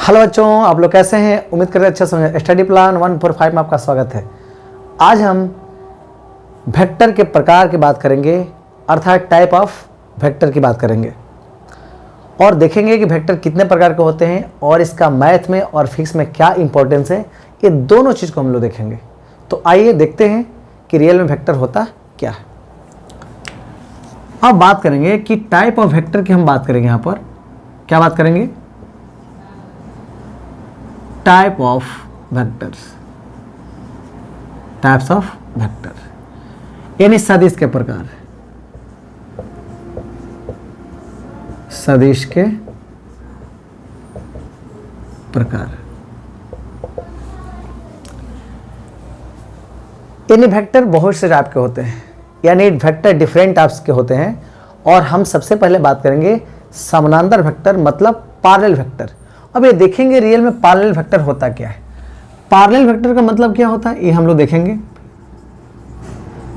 Hello बच्चों, आप लोग कैसे हैं? उम्मीद करते हैं अच्छा समझे। स्टडी प्लान 145 में आपका स्वागत है। आज हम वेक्टर के प्रकार की बात करेंगे, अर्थात टाइप ऑफ वेक्टर की बात करेंगे और देखेंगे कि वेक्टर कितने प्रकार के होते हैं और इसका मैथ में और फिजिक्स में क्या इंपॉर्टेंस है। ये दोनों चीज़ को हम लोग देखेंगे। तो आइए देखते हैं कि रियल में वेक्टर होता क्या है। अब बात करेंगे कि टाइप ऑफ वेक्टर की हम बात करेंगे। यहाँ पर क्या बात करेंगे? Type of vectors, types of vector यानी सदिश के प्रकार, सदिश के प्रकार। यानी वेक्टर बहुत से टाइप के होते हैं, यानी वेक्टर डिफरेंट टाइप्स के होते हैं। और हम सबसे पहले बात करेंगे समानांतर वेक्टर, मतलब पैरेलल वेक्टर। अब ये देखेंगे रियल में पैरेलल वेक्टर होता क्या है। पैरेलल वेक्टर का मतलब क्या होता है ये हम लोग देखेंगे।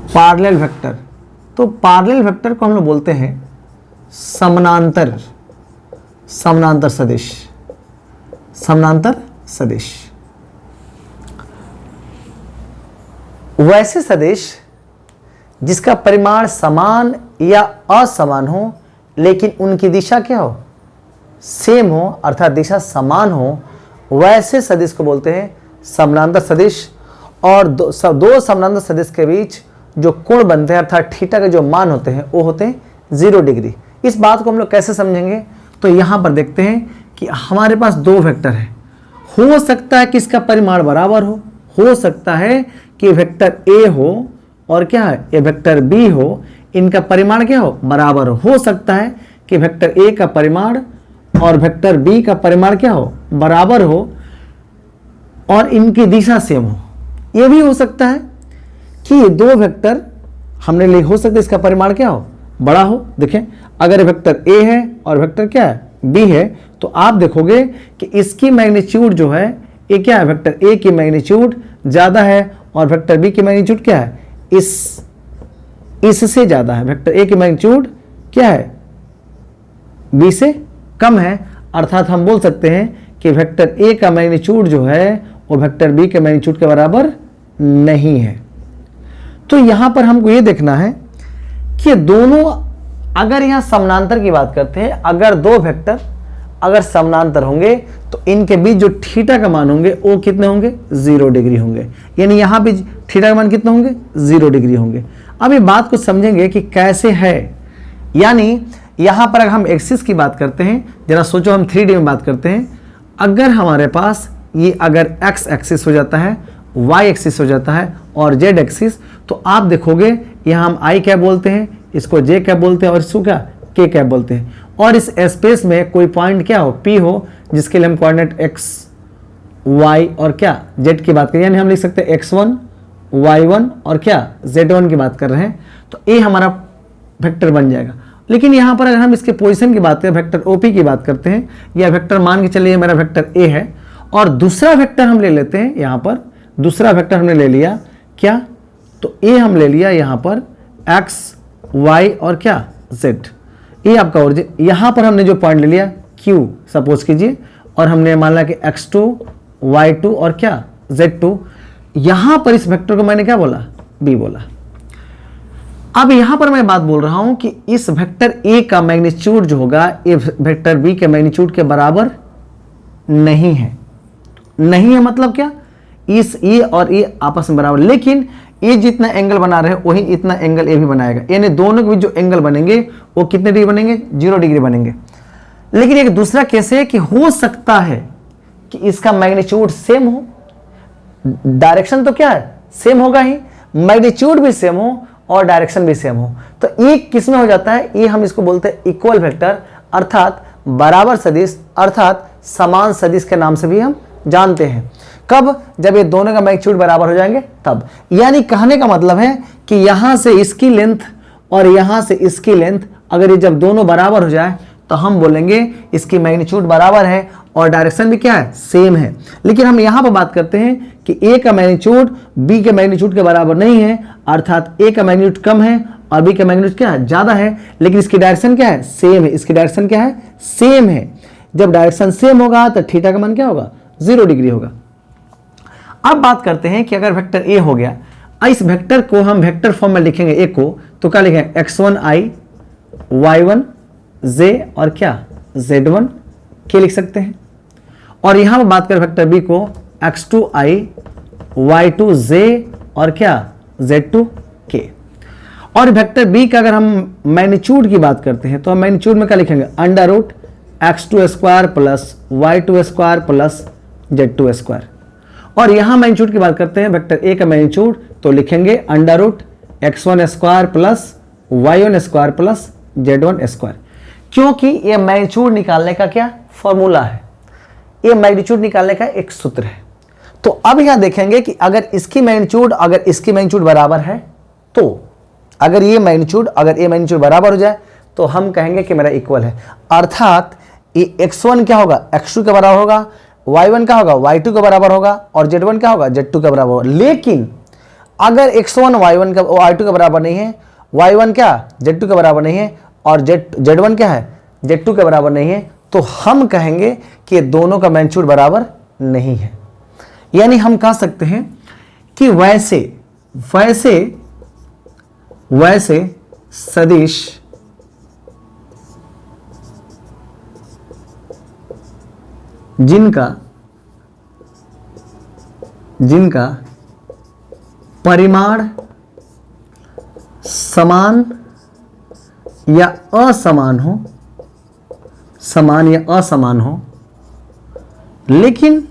पैरेलल वेक्टर, तो पैरेलल वेक्टर को हम लोग बोलते हैं समानांतर, समानांतर सदिश, समानांतर सदिश। वैसे सदिश जिसका परिमाण समान या असमान हो लेकिन उनकी दिशा क्या हो? सेम हो, अर्थात दिशा समान हो, वैसे सदिश को बोलते हैं समानांतर सदिश। और दो समानांतर सदिश के बीच जो कोण बनते हैं, अर्थात थीटा के जो मान होते हैं, वो होते हैं 0 डिग्री। इस बात को हम लोग कैसे समझेंगे? तो यहाँ पर देखते हैं कि हमारे पास दो वेक्टर है। हो सकता है कि इसका परिमाण बराबर हो सकता है कि वेक्टर ए हो और क्या है, ये वेक्टर बी हो, इनका परिमाण क्या हो? बराबर हो सकता है कि वेक्टर ए का परिमाण और वेक्टर बी का परिमाण क्या हो? बराबर हो और इनकी दिशा सेम हो। यह भी हो सकता है कि ये दो वेक्टर हमने लिए, हो सकता है इसका परिमाण क्या हो? बड़ा हो। देखें, अगर वेक्टर ए है और वेक्टर क्या है? बी है, तो आप देखोगे कि इसकी मैग्नीट्यूड जो है ये क्या है? वेक्टर ए की मैग्नीट्यूड ज्यादा है और वेक्टर बी की मैग्नीट्यूड क्या है? इससे ज्यादा है। वेक्टर ए की मैग्नीट्यूड क्या है? बी से कम है। अर्थात हम बोल सकते हैं कि वेक्टर ए का मैग्नीट्यूड जो है वो वेक्टर बी के मैग्नीट्यूड के बराबर नहीं है। तो यहां पर हमको ये देखना है कि दोनों, अगर यहां समानांतर की बात करते हैं, अगर दो वेक्टर अगर समानांतर होंगे तो इनके बीच जो थीटा का मान होंगे वो कितने होंगे? 0 डिग्री होंगे। यानी यहां भी थीटा का मान कितने होंगे? 0 डिग्री होंगे। अब ये बात को समझेंगे कि कैसे है। यानी यहां पर अगर हम एक्सिस की बात करते हैं, जरा सोचो, हम 3D में बात करते हैं। अगर हमारे पास ये अगर x एक्सिस हो जाता है, y एक्सिस हो जाता है और z एक्सिस, तो आप देखोगे यहां हम i कैप बोलते हैं, इसको j कैप बोलते हैं और इसको क्या? k कैप बोलते हैं। और इस स्पेस में कोई पॉइंट क्या हो? P हो, जिसके लिए हम कोऑर्डिनेट x, y और क्या z की बात करें। यानी हम लिख सकते हैं x1, y1 और क्या z1 की बात कर रहे हैं। तो ये हमारा वेक्टर बन जाएगा। लेकिन यहाँ पर अगर हम इसके पोजीशन की बात करें, वेक्टर OP की बात करते हैं, या वेक्टर मान के चलिए मेरा वेक्टर A है और दूसरा वेक्टर हम ले लेते हैं। यहाँ पर दूसरा वेक्टर हमने ले लिया क्या? तो A हम ले लिया यहाँ पर x, y और क्या z। ये आपका ओरिजिन। यहाँ पर हमने जो पॉइंट ले लिया Q सपोज कीजिए, और हमने मान लिया कि x2, y2 और क्या z2। यहाँ पर इस वेक्टर को मैंने क्या बोला? B बोला। अब यहां पर मैं बात बोल रहा हूं कि इस वेक्टर ए का मैग्नीट्यूड जो होगा ये वेक्टर बी के मैग्नीट्यूड के बराबर नहीं है। नहीं है मतलब क्या? इस ए और ए आपस में बराबर, लेकिन ये जितना एंगल बना रहे हैं वही इतना एंगल ए भी बनाएगा। यानी दोनों के बीच जो एंगल बनेंगे वो कितने डिग्री बनेंगे? 0 डिग्री बनेंगे। लेकिन एक दूसरा केस है कि हो सकता है कि इसका मैग्नीट्यूड सेम हो, डायरेक्शन तो क्या है? सेम होगा ही, मैग्नीट्यूड भी सेम हो और डायरेक्शन भी सेम हो। तो ये किस में हो जाता है? ये हम इसको बोलते हैं इक्वल वेक्टर, अर्थात बराबर सदिश, अर्थात समान सदिश के नाम से भी हम जानते हैं। कब? जब ये दोनों का मैग्नीट्यूड बराबर हो जाएंगे तब। यानी कहने का मतलब है कि यहां से इसकी लेंथ और यहां से इसकी लेंथ अगर ये जब दोनों बराबर हो जाए तो हम बोलेंगे इसकी मैग्नीट्यूड बराबर है और डायरेक्शन भी क्या है? सेम है। लेकिन हम यहां पर बात करते हैं कि ए का मैग्नीट्यूड बी के मैग्नीट्यूड के बराबर नहीं है, अर्थात ए का मैग्नीट्यूड कम है और बी का मैग्नीट्यूड क्या है? ज्यादा है, लेकिन इसकी डायरेक्शन क्या है? सेम है। इसकी डायरेक्शन क्या है? सेम है। जब डायरेक्शन सेम होगा तो थीटा का मान क्या होगा, 0 डिग्री होगा। अब बात करते हैं कि अगर वेक्टर ए हो गया, इस वेक्टर को हम वेक्टर फॉर्म में लिखेंगे ए को, तो क्या लिखेंगे x1i y1 j और क्या z1 के लिख सकते हैं। और यहां पर बात करें वेक्टर बी को x2i y2 j और क्या z2 के। और वेक्टर बी का अगर हम मैग्नीट्यूड की बात करते हैं तो हम मैग्नीट्यूड में क्या लिखेंगे, under root x2 square plus y2 square plus z2 square. और यहां मैग्नीट्यूड की बात करते हैं वेक्टर ए का मैग्नीट्यूड, तो लिखेंगे under root x1 square plus y1 square plus z1 square, क्योंकि ये मैग्नीट्यूड निकालने का क्या फॉर्मूला है, ये मैग्नीट्यूड निकालने का एक सूत्र है। तो अब यहां देखेंगे कि अगर इसकी मैग्नीट्यूड बराबर है, तो अगर ये मैग्नीट्यूड बराबर हो जाए तो हम कहेंगे कि मेरा इक्वल है, अर्थात ये x1 क्या होगा, x2 के बराबर होगा, y1 क्या होगा, y2 के बराबर होगा और z1 क्या होगा, z2 के बराबर होगा। लेकिन अगर x1 y1 का y2 के बराबर नहीं है, y1 क्या z2 के बराबर नहीं है और z1 क्या है, z2 के बराबर नहीं है, तो हम कहेंगे कि दोनों का मैग्नीट्यूड बराबर नहीं है। यानी हम कह सकते हैं कि वैसे सदिश जिनका परिमाण समान या असमान हो, लेकिन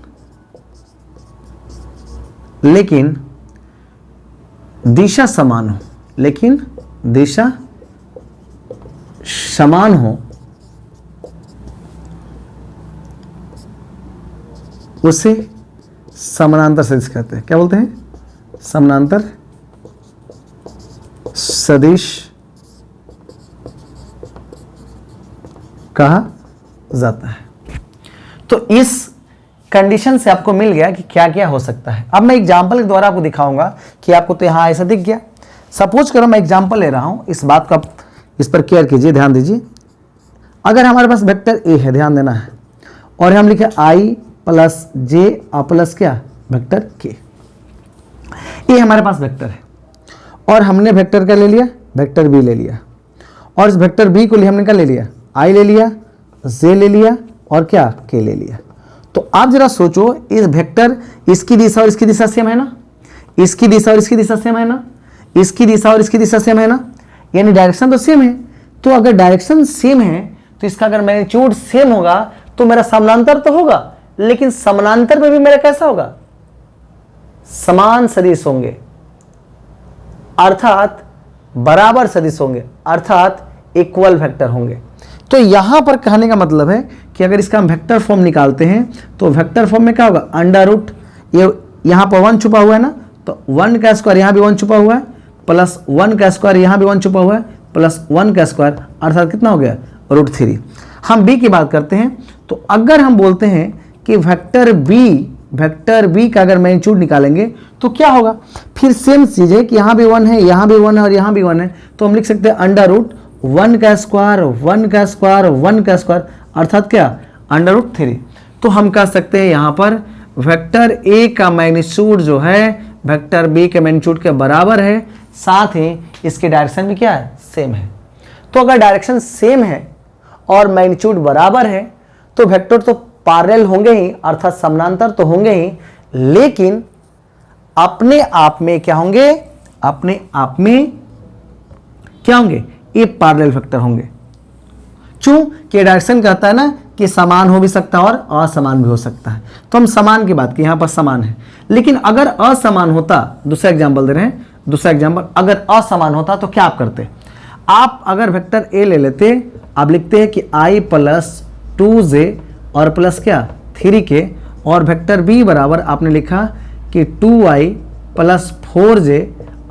दिशा समान हो, उसे समानांतर सदिश कहते हैं। क्या बोलते हैं, समानांतर सदिश कहा जाता है। तो इस कंडीशन से आपको मिल गया कि क्या क्या हो सकता है। अब मैं एग्जांपल के द्वारा आपको दिखाऊंगा कि आपको तो यहां ऐसा दिख गया। सपोज करो मैं एग्जांपल ले रहा हूं, इस बात का इस पर केयर कीजिए, ध्यान दीजिए। अगर हमारे पास वेक्टर ए है, ध्यान देना है, और हम लिखे i प्लस जे और प्लस क्या वेक्टर के, ये हमारे पास वेक्टर है और हमने वेक्टर क्या ले लिया, वेक्टर बी ले लिया। और इस वेक्टर बी को हमने क्या ले लिया, आई ले लिया, जे ले लिया और क्या के ले लिया। तो आप जरा सोचो, इस वेक्टर इसकी दिशा और इसकी दिशा सेम है ना, इसकी दिशा और इसकी दिशा सेम है ना, इसकी दिशा और इसकी दिशा सेम है ना, यानी डायरेक्शन तो सेम है। तो अगर डायरेक्शन सेम है तो इसका अगर मैग्नीट्यूड सेम होगा तो मेरा समानांतर तो होगा, लेकिन समानांतर में भी मेरा कैसा होगा, समान सदिश होंगे, अर्थात बराबर सदिश होंगे, अर्थात इक्वल वेक्टर होंगे। तो यहां पर कहने का मतलब है कि अगर इसका हम वेक्टर फॉर्म निकालते हैं तो वेक्टर फॉर्म में क्या होगा, अंडर रूट, ये यहां पर 1 छुपा हुआ है ना, तो 1 का स्क्वायर यहां भी 1 छुपा हुआ है, प्लस 1 का स्क्वायर यहां भी 1 छुपा हुआ है, प्लस 1 का स्क्वायर, अर्थात कितना हो गया, √3। हम बी की बात करते हैं, तो अगर हम बोलते हैं कि वेक्टर बी का अगर मैग्नीट्यूड निकालेंगे तो क्या होगा, फिर सेम चीज है कि यहाँ भी 1 है, यहाँ भी 1 है और यहाँ भी 1 है, तो हम लिख सकते हैं अंडर रूट 1 का स्क्वायर 1 का स्क्वायर 1 का स्क्वायर, अर्थात क्या √3। तो हम कह सकते हैं यहाँ पर वेक्टर ए का मैग्नीट्यूड जो है वेक्टर बी के मैग्नीट्यूड के बराबर है, साथ ही इसकी डायरेक्शन भी क्या है, सेम है। तो अगर डायरेक्शन सेम है और मैग्नीट्यूड बराबर है तो वेक्टर तो पैरेलल होंगे ही, अर्थात समानांतर तो होंगे ही, लेकिन अपने आप में क्या होंगे, अपने आप में क्या होंगे, ये पैरेलल वेक्टर होंगे। क्यों कि डायरेक्शन कहता है ना कि समान हो भी सकता है और असमान भी हो सकता है, तो हम समान की बात की, यहां पर समान है। लेकिन अगर असमान होता, दूसरा एग्जाम्पल दे रहे हैं, दूसरा एग्जाम्पल, अगर असमान होता तो क्या आप करते, आप अगर वेक्टर ए ले लेते, आप लिखते हैं कि i प्लस 2j और प्लस क्या 3k, और वेक्टर बी बराबर आपने लिखा कि 2i प्लस 4j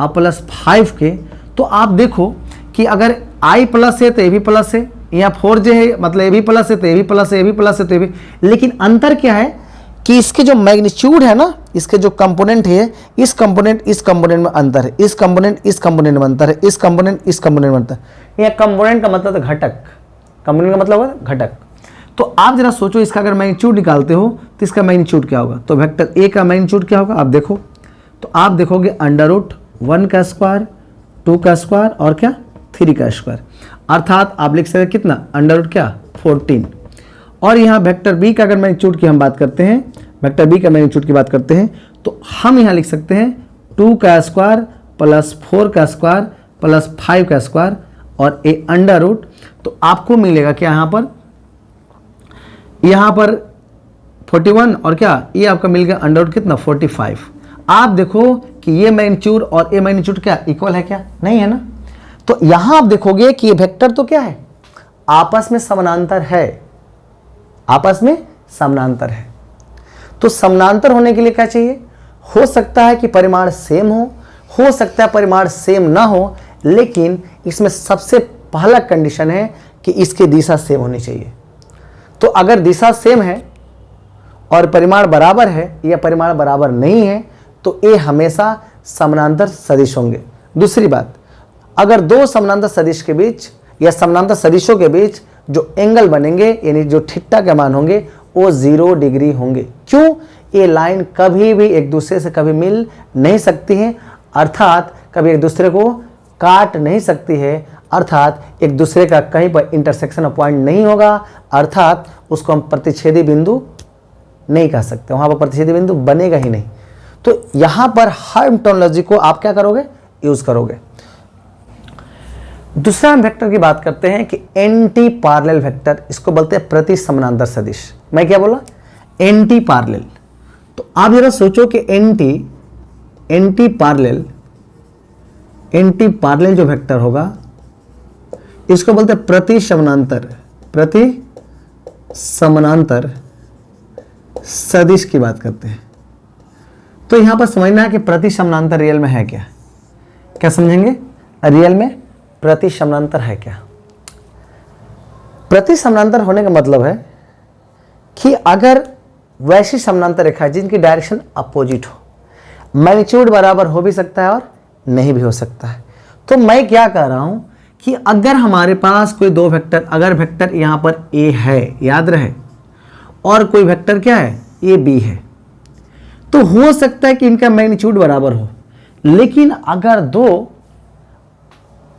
और प्लस 5k। तो आप देखो कि अगर i प्लस है तो ये भी प्लस है, यहाँ 4j है मतलब ये भी प्लस है तो ये भी प्लस है, ये भी प्लस है तो ये भी, लेकिन अंतर क्या है कि इसके जो मैग्नीट्यूड है ना, इसके जो कंपोनेंट है, इस कंपोनेंट में अंतर है, इस कंपोनेंट में अंतर है, इस कंपोनेंट में अंतर है। यह कंपोनेंट का मतलब घटक, कंपोनेंट का मतलब घटक। तो आप जरा सोचो, इसका अगर मैग्नीट्यूड निकालते हो तो इसका मैग्नीट्यूड क्या होगा। तो वेक्टर ए का मैग्नीट्यूड क्या होगा आप देखो, तो आप देखोगे √1 का स्क्वायर, 2 का स्क्वायर और क्या 3 का स्क्वायर, अर्थात आप लिख सकते कितना √14। और यहाँ वेक्टर बी का अगर मैग्नीट्यूड की हम बात करते हैं, वेक्टर बी का मैग्नीट्यूड की बात करते हैं, तो हम यहाँ लिख सकते हैं 2 का स्क्वायर प्लस 4 का स्क्वायर प्लस 5 का स्क्वायर और ए √ तो आपको मिलेगा क्या यहाँ पर 41 और क्या ये आपका मिल गया √ कितना 45। आप देखो कि ये मैग्नीट्यूड और ए मैग्नीट्यूड क्या इक्वल है क्या, नहीं है ना। तो यहां आप देखोगे कि ये वेक्टर तो क्या है, आपस में समानांतर है, आपस में समानांतर है। तो समानांतर होने के लिए क्या चाहिए, हो सकता है कि परिमाण सेम हो सकता है परिमाण सेम ना हो, लेकिन इसमें सबसे पहला कंडीशन है कि इसकी दिशा सेम होनी चाहिए। तो अगर दिशा सेम है और परिमाण बराबर है या परिमाण बराबर नहीं है तो ये हमेशा समानांतर सदिश होंगे। दूसरी बात, अगर दो समानांतर सदिश के बीच या समानांतर सदिशों के बीच जो एंगल बनेंगे यानी जो थीटा के मान होंगे वो 0 डिग्री होंगे। क्यों, ये लाइन कभी भी एक दूसरे से कभी मिल नहीं सकती है, अर्थात कभी एक दूसरे को काट नहीं सकती है, अर्थात एक दूसरे का कहीं पर इंटरसेक्शन पॉइंट नहीं होगा, अर्थात उसको हम प्रतिच्छेदी बिंदु नहीं कह सकते, वहां पर प्रतिच्छेदी बिंदु बनेगा ही नहीं। तो यहां पर हर टर्मिनोलॉजी को आप क्या करोगे, यूज करोगे। दूसरा हम वेक्टर की बात करते हैं कि एंटी पैरेलल वेक्टर, इसको बोलते हैं प्रति समानांतर सदिश। मैं क्या बोला, एंटी पैरेलल। तो आप जरा सोचो कि एंटी पैरेलल जो वेक्टर होगा इसको बोलते हैं प्रति समानांतर सदिश की बात करते हैं। तो यहां पर समझना है कि प्रति समानांतर रियल में है क्या, क्या समझेंगे, रियल में प्रति समानांतर है क्या। प्रति समानांतर होने का मतलब है कि अगर वैसी समानांतर रेखा जिनकी डायरेक्शन अपोजिट हो, मैग्नीट्यूड बराबर हो भी सकता है और नहीं भी हो सकता है। तो मैं क्या कह रहा हूं कि अगर हमारे पास कोई दो वेक्टर, अगर वेक्टर यहां पर ए है, याद रहे, और कोई वेक्टर क्या है ए बी है, तो हो सकता है कि इनका मैग्नीट्यूड बराबर हो, लेकिन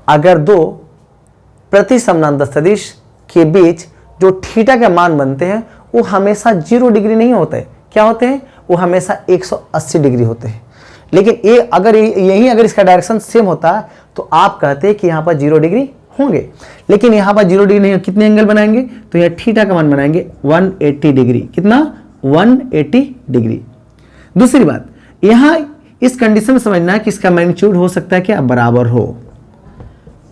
अगर दो प्रति समानांतर सदिश के बीच जो थीटा के मान बनते हैं वो हमेशा 0 डिग्री नहीं होते, क्या होते हैं, वो हमेशा 180 डिग्री होते हैं। लेकिन ये अगर इसका डायरेक्शन सेम होता है तो आप कहते हैं कि यहाँ पर 0 डिग्री होंगे, लेकिन यहाँ पर 0 डिग्री नहीं, कितने एंगल बनाएंगे, तो यहाँ थीटा का मान बनाएंगे 180 डिग्री। कितना, 180 डिग्री। दूसरी बात, यहाँ इस कंडीशन में समझना है कि इसका मैग्नीट्यूड हो सकता है क्या, बराबर हो,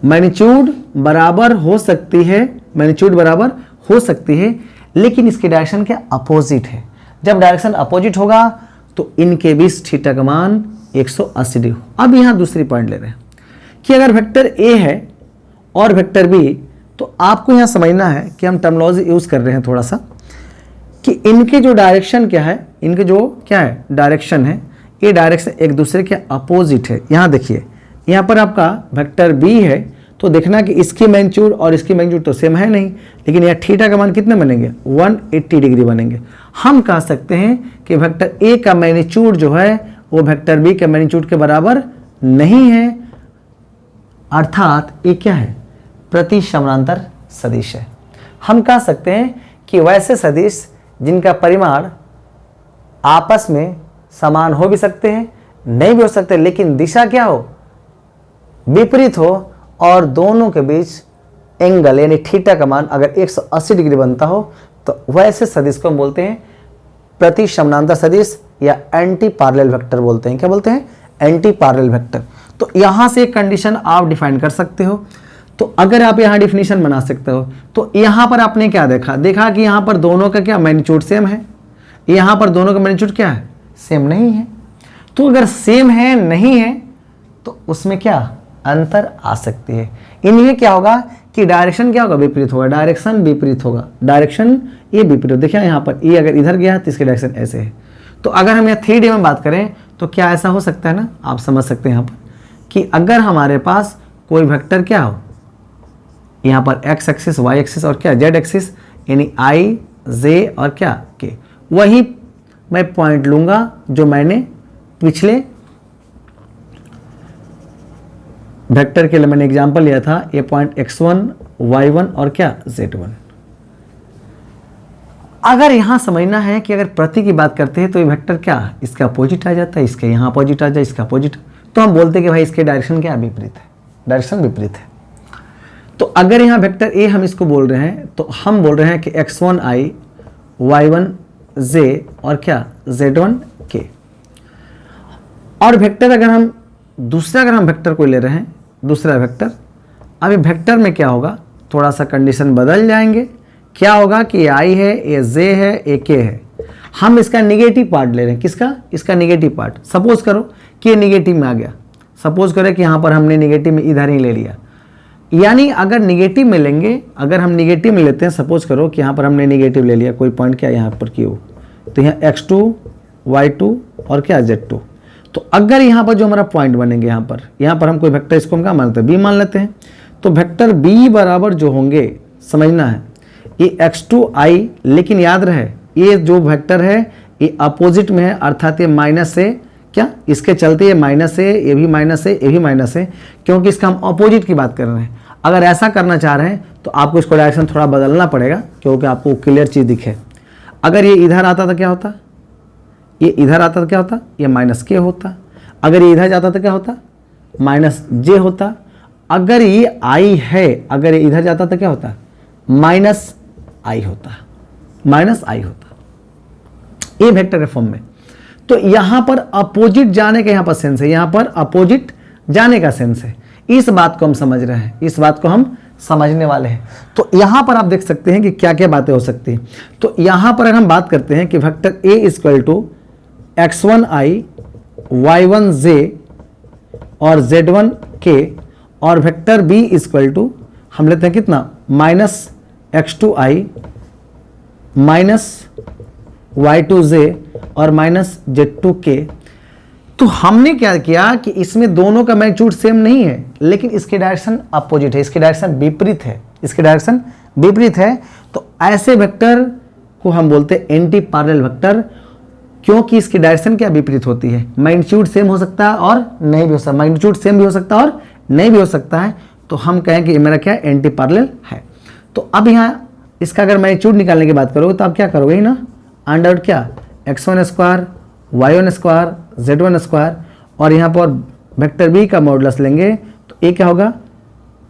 मैग्नीट्यूड बराबर हो सकती है, मैग्नीट्यूड बराबर हो सकती है, लेकिन इसकी डायरेक्शन क्या अपोजिट है। जब डायरेक्शन अपोजिट होगा तो इनके बीच थीटा का मान 180 डिग्री। अब यहाँ दूसरी पॉइंट ले रहे हैं कि अगर वेक्टर ए है और वेक्टर बी, तो आपको यहाँ समझना है कि हम टर्मिनोलॉजी यूज कर रहे हैं थोड़ा सा, कि इनके जो डायरेक्शन क्या है, इनके जो क्या है डायरेक्शन है, ये डायरेक्शन एक दूसरे के अपोजिट है। यहाँ देखिए, यहाँ पर आपका वेक्टर बी है, तो देखना कि इसकी मैग्नीट्यूड और इसकी मैग्नीट्यूड तो सेम है नहीं, लेकिन यहाँ थीटा का मान कितने बनेंगे, 180 डिग्री बनेंगे। हम कह सकते हैं कि वेक्टर ए का मैग्नीट्यूड जो है वो वेक्टर बी के मैग्नीट्यूड के बराबर नहीं है, अर्थात ये क्या है, प्रति समानांतर सदिश है। हम कह सकते हैं कि वैसे सदिश जिनका परिमाण आपस में समान हो भी सकते हैं, नहीं भी हो सकते, लेकिन दिशा क्या हो, विपरीत हो, और दोनों के बीच एंगल यानी थीटा का मान अगर 180 डिग्री बनता हो, तो वैसे सदिश को हम बोलते हैं प्रति समानांतर सदिश या एंटी पैरेलल वेक्टर बोलते हैं। क्या बोलते हैं, एंटी पैरेलल वेक्टर। तो यहां से एक कंडीशन आप डिफाइन कर सकते हो। तो अगर आप यहां डिफिनीशन बना सकते हो, तो यहां पर आपने क्या देखा कि यहां पर दोनों का क्या मैग्नीट्यूड सेम है, यहां पर दोनों का मैग्नीट्यूड क्या है, सेम नहीं है। तो अगर सेम है नहीं है तो उसमें क्या अंतर आ सकती है। इनमें क्या होगा कि डायरेक्शन क्या होगा, विपरीत होगा, डायरेक्शन विपरीत होगा, डायरेक्शन ये विपरीत। देखिए यहाँ पर ये अगर इधर गया तो इसकी डायरेक्शन ऐसे है। तो अगर हम यहाँ 3D में बात करें तो क्या ऐसा हो सकता है ना, आप समझ सकते हैं यहाँ पर कि अगर हमारे पास कोई वेक्टर क्या हो, यहाँ पर x एक्सिस, y एक्सिस और क्या z एक्सिस, यानी आई जे और क्या के, वही मैं पॉइंट लूंगा जो मैंने पिछले वेक्टर के लिए मैंने एग्जांपल लिया था, ये पॉइंट x1 y1 और क्या z1। अगर यहां समझना है कि अगर प्रति की बात करते हैं तो ये वेक्टर क्या इसका अपोजिट आ जाता है, इसके यहाँ अपोजिट आ जाए, इसका अपोजिट, तो हम बोलते हैं कि भाई इसके डायरेक्शन क्या विपरीत है, डायरेक्शन विपरीत है। तो अगर यहाँ वेक्टर ए हम इसको बोल रहे हैं तो हम बोल रहे हैं कि x1i y1 j और क्या z1 k। और वेक्टर अगर हम दूसरा अगर हम वेक्टर को ले रहे हैं, दूसरा वेक्टर, अब ये वेक्टर में क्या होगा, थोड़ा सा कंडीशन बदल जाएंगे। क्या होगा कि ये i है, ये j है, ये k है। हम इसका निगेटिव पार्ट ले रहे हैं, किसका, इसका निगेटिव पार्ट। सपोज करो कि ये निगेटिव में आ गया, सपोज करें कि यहाँ पर हमने निगेटिव में इधर ही ले लिया, यानी अगर निगेटिव में लेंगे, अगर हम निगेटिव में लेते हैं, सपोज करो कि यहाँ पर हमने निगेटिव ले लिया, कोई पॉइंट क्या यहाँ पर क्यू, तो यहाँ x2 y2 और क्या z2। तो अगर यहाँ पर जो हमारा पॉइंट बनेंगे, यहाँ पर हम कोई वेक्टर, इसको हम क्या मानते हैं, b मान लेते हैं। तो वेक्टर b बराबर जो होंगे, समझना है ये x2i, लेकिन याद रहे ये जो वेक्टर है ये अपोजिट में है, अर्थात ये माइनस है, क्या इसके चलते ये माइनस है, ये भी माइनस है, ये भी माइनस है, क्योंकि इसका हम अपोजिट की बात कर रहे हैं। अगर ऐसा करना चाह रहे हैं तो आपको इसको डायरेक्शन थोड़ा बदलना पड़ेगा, क्योंकि आपको क्लियर चीज़ दिखे। अगर ये इधर आता तो क्या होता, ये इधर आता तो क्या होता, ये माइनस के होता। अगर ये इधर जाता तो क्या होता, माइनस जे होता। अगर ये आई है, अगर ये इधर जाता तो क्या होता, माइनस आई होता, माइनस आई होता, ये वेक्टर के फॉर्म में। तो यहां पर अपोजिट जाने का यहाँ पर सेंस है, यहां पर अपोजिट जाने का सेंस है। इस बात को हम समझ रहे हैं, इस बात को हम समझने वाले हैं। तो यहां पर आप देख सकते हैं कि क्या क्या बातें हो सकती हैं। तो यहां पर अगर हम बात करते हैं कि vector a equal to x1i y1 j और z1 k, और वेक्टर b इक्वल टू हम लेते हैं कितना, minus x2i minus y2 j और माइनस z2k। तो हमने क्या किया कि इसमें दोनों का मैग्नीट्यूड सेम नहीं है, लेकिन इसके डायरेक्शन अपोजिट है, इसके डायरेक्शन विपरीत है, इसके डायरेक्शन विपरीत है। तो ऐसे वेक्टर को हम बोलते हैं एंटी पैरेलल वेक्टर, क्योंकि इसकी डायरेक्शन क्या विपरीत होती है। मैग्नीट्यूड सेम हो सकता है और नहीं भी हो सकता, मैग्नीट्यूड सेम भी हो सकता है और नहीं भी हो सकता है। तो हम कहें कि मेरा क्या एंटी पैरेलल है। तो अब यहाँ इसका अगर मैग्नीट्यूड निकालने की बात करोगे तो आप क्या करोगे ही ना, अंडर क्या x1 square y1 square z1 square, और यहाँ पर वेक्टर b का मॉडुलस लेंगे तो ये क्या होगा,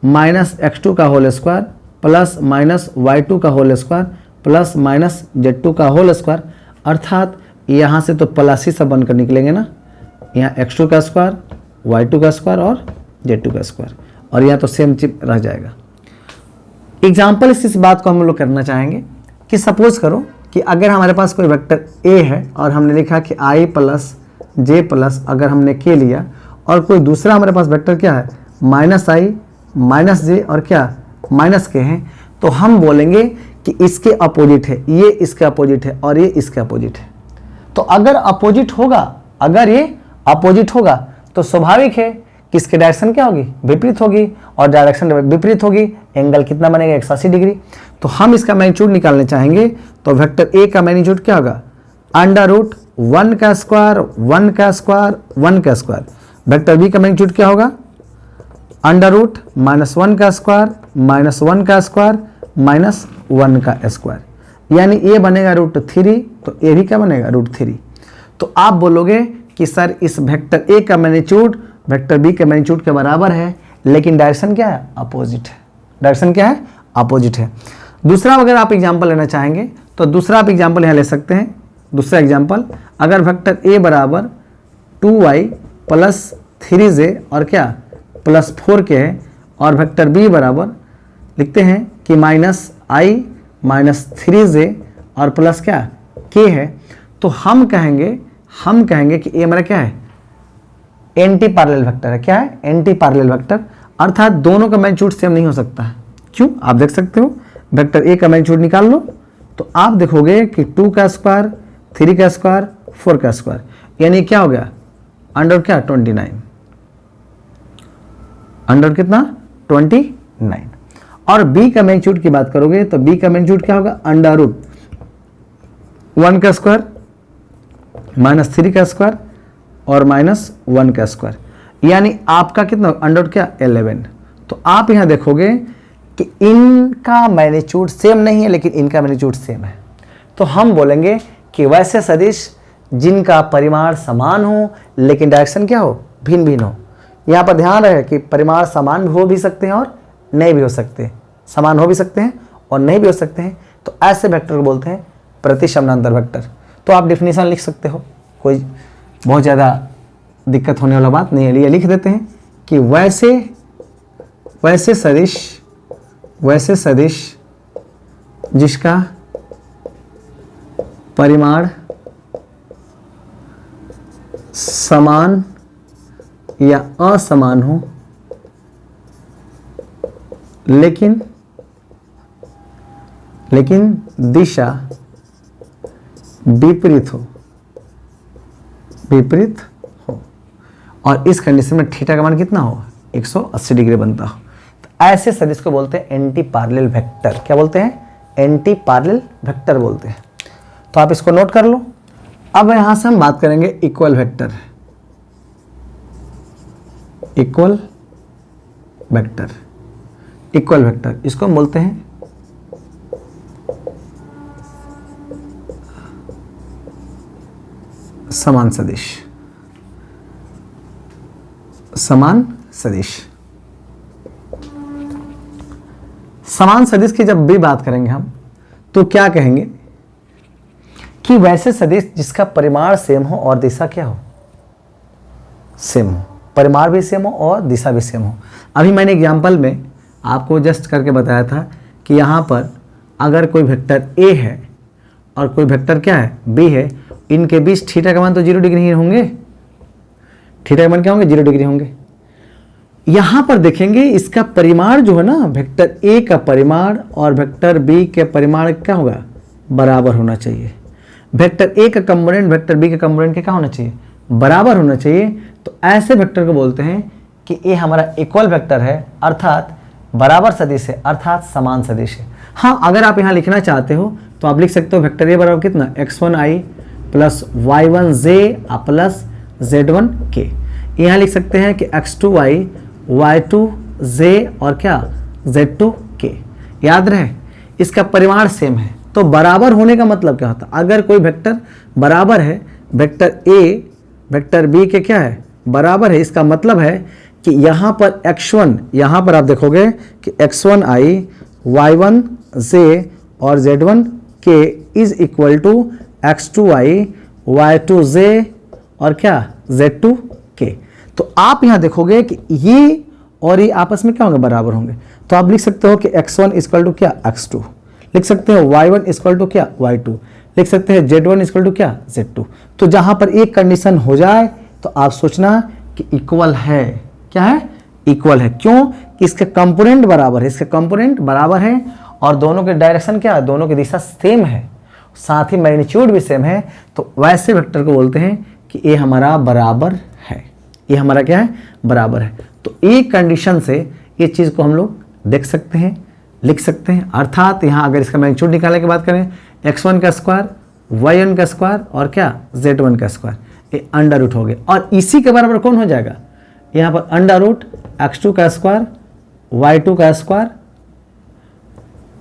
माइनस x2 का whole square plus minus y2 का whole square plus minus z2 का होल स्क्वायर। अर्थात यहाँ से तो प्लस ही सब बनकर निकलेंगे ना, यहाँ x2 का स्क्वायर y2 का स्क्वायर और z2 का स्क्वायर, और यहाँ तो सेम चिप रह जाएगा। एग्जाम्पल इस बात को हम लोग करना चाहेंगे कि सपोज करो कि अगर हमारे पास कोई वेक्टर a है और हमने लिखा कि i प्लस j प्लस अगर हमने k लिया, और कोई दूसरा हमारे पास वेक्टर क्या है, माइनस i माइनस j और क्या माइनस k है, तो हम बोलेंगे कि इसके अपोजिट है, ये इसके अपोजिट है और ये इसके अपोजिट है। तो अगर अपोजिट होगा, अगर ये अपोजिट होगा तो स्वाभाविक है कि इसकी डायरेक्शन क्या होगी, विपरीत होगी, और डायरेक्शन विपरीत होगी, एंगल कितना बनेगा, 180 डिग्री। तो हम इसका मैग्नीट्यूड निकालने चाहेंगे तो वेक्टर a का मैग्नीट्यूड क्या होगा, अंडर रूट 1 का स्क्वायर 1 का स्क्वायर 1 का स्क्वायर। वेक्टर b का मैग्नीट्यूड क्या होगा, अंडर रूट -1 का स्क्वायर -1 का स्क्वायर -1 का स्क्वायर, यानी a बनेगा √3, तो a भी क्या बनेगा √3। तो आप बोलोगे कि सर इस वेक्टर a का मैग्नीट्यूड वेक्टर b के मैग्नीट्यूड के बराबर है, लेकिन डायरेक्शन क्या है, अपोजिट है। डायरेक्शन क्या है, अपोजिट है। दूसरा अगर आप एग्जांपल लेना चाहेंगे तो दूसरा आप एग्जांपल यहाँ ले सकते हैं। दूसरा एग्जांपल, अगर वेक्टर a बराबर 2y प्लस 3j और क्या प्लस 4k है, और वेक्टर b बराबर लिखते हैं कि माइनस i माइनस 3j और प्लस क्या k है, तो हम कहेंगे कि ये हमारा क्या है, एंटी पैरेलल वेक्टर है। क्या है, एंटी पैरेलल वेक्टर, अर्थात दोनों का मैग्नीट्यूड सेम नहीं हो सकता है। क्यों, आप देख सकते हो वेक्टर a का मैग्नीट्यूड निकाल लो तो आप देखोगे कि 2 का स्क्वायर 3 का स्क्वायर 4 का स्क्वायर, यानी क्या हो गया, अंडर क्या 29, अंडर कितना 29। और b का मैग्नीट्यूड की बात करोगे तो b का मैग्नीट्यूड क्या होगा, अंडर रूट 1 का स्क्वायर माइनस 3 का स्क्वायर और माइनस 1 का स्क्वायर, यानी आपका कितना अंडर रूट क्या 11। तो आप यहां देखोगे कि इनका मैग्नीट्यूड सेम नहीं है लेकिन इनका मैग्नीट्यूड सेम है, तो हम बोलेंगे कि वैसे सदिश जिनका परिमाण समान हो लेकिन डायरेक्शन क्या हो, भिन्न भिन्न हो। यहाँ पर ध्यान रहे कि परिमाण समान हो भी सकते हैं और नहीं भी हो सकते, समान हो भी सकते हैं और नहीं भी हो सकते हैं, तो ऐसे वेक्टर को बोलते हैं प्रतिसमानांतर वेक्टर। तो आप डेफिनेशन लिख सकते हो, कोई बहुत ज़्यादा दिक्कत होने वाला बात नहीं है। ये लिख देते हैं कि वैसे सदिश जिसका परिमाण समान या असमान हो लेकिन दिशा विपरीत हो और इस कंडीशन में थीटा का मान कितना हो, 180 डिग्री बनता हो, तो ऐसे सदिश को बोलते हैं एंटी पैरेलल वेक्टर। क्या बोलते हैं, एंटी पैरेलल वेक्टर बोलते हैं। तो आप इसको नोट कर लो। अब यहां से हम बात करेंगे इक्वल वेक्टर। इक्वल वेक्टर इसको हम बोलते हैं समान सदिश। समान सदिश की जब भी बात करेंगे हम तो क्या कहेंगे कि वैसे सदिश जिसका परिमाण सेम हो और दिशा क्या हो, सेम हो, परिमाण भी सेम हो और दिशा भी सेम हो। अभी मैंने एग्जाम्पल में आपको जस्ट करके बताया था कि यहाँ पर अगर कोई वेक्टर ए है और कोई वेक्टर क्या है बी है, इनके बीच थीटा का मान तो 0 डिग्री ही होंगे, थीटा का मान क्या होंगे 0 डिग्री होंगे। यहाँ पर देखेंगे इसका परिमाण जो है ना, वेक्टर ए का परिमाण और वेक्टर बी के परिमाण क्या होगा, बराबर होना चाहिए। वेक्टर ए का कंपोनेंट वेक्टर बी के कंपोनेंट के क्या होना चाहिए, बराबर होना चाहिए। तो ऐसे वेक्टर को बोलते हैं कि ये हमारा इक्वल वेक्टर है, अर्थात बराबर सदिश है, अर्थात समान सदिश है। हाँ, अगर आप यहाँ लिखना चाहते हो तो आप लिख सकते हो वेक्टर ए बराबर कितना, x1i plus y1j plus z1k। यहाँ लिख सकते हैं कि x2i y2j और क्या z2k। याद रहे इसका परिमाण सेम है, तो बराबर होने का मतलब क्या होता है, अगर कोई वेक्टर बराबर है, वेक्टर ए वेक्टर बी के क्या है बराबर है, इसका मतलब है कि यहाँ पर x1, यहाँ पर आप देखोगे कि x1i y1j और z1k is equal to x2i y2j और क्या z2k। तो आप यहाँ देखोगे कि ये और ये आपस में क्या होंगे, बराबर होंगे। तो आप लिख सकते हो कि x1 इक्वल टू क्या x2, लिख सकते हो y1 इक्वल टू क्या y2, लिख सकते हैं z1 इक्वल टू क्या z2। तो जहां पर एक कंडीशन हो जाए तो आप सोचना कि इक्वल है, क्या है, इक्वल है। क्यों कि इसके कंपोनेंट बराबर है, इसके कंपोनेंट बराबर है और दोनों के डायरेक्शन क्या है, दोनों की दिशा सेम है, साथ ही मैग्नीट्यूड भी सेम है। तो वैसे वेक्टर को बोलते हैं कि ये हमारा बराबर है, ये हमारा क्या है, बराबर है। तो एक कंडीशन से ये चीज़ को हम लोग देख सकते हैं, लिख सकते हैं। अर्थात यहाँ अगर इसका मैग्नीट्यूड निकालने की बात करें, x1 का स्क्वायर y1 का स्क्वायर और क्या z1 का स्क्वायर, ये अंडर रूट हो गए। और इसी के बराबर कौन हो जाएगा, यहाँ पर अंडर रूट x2 का स्क्वायर y2 का स्क्वायर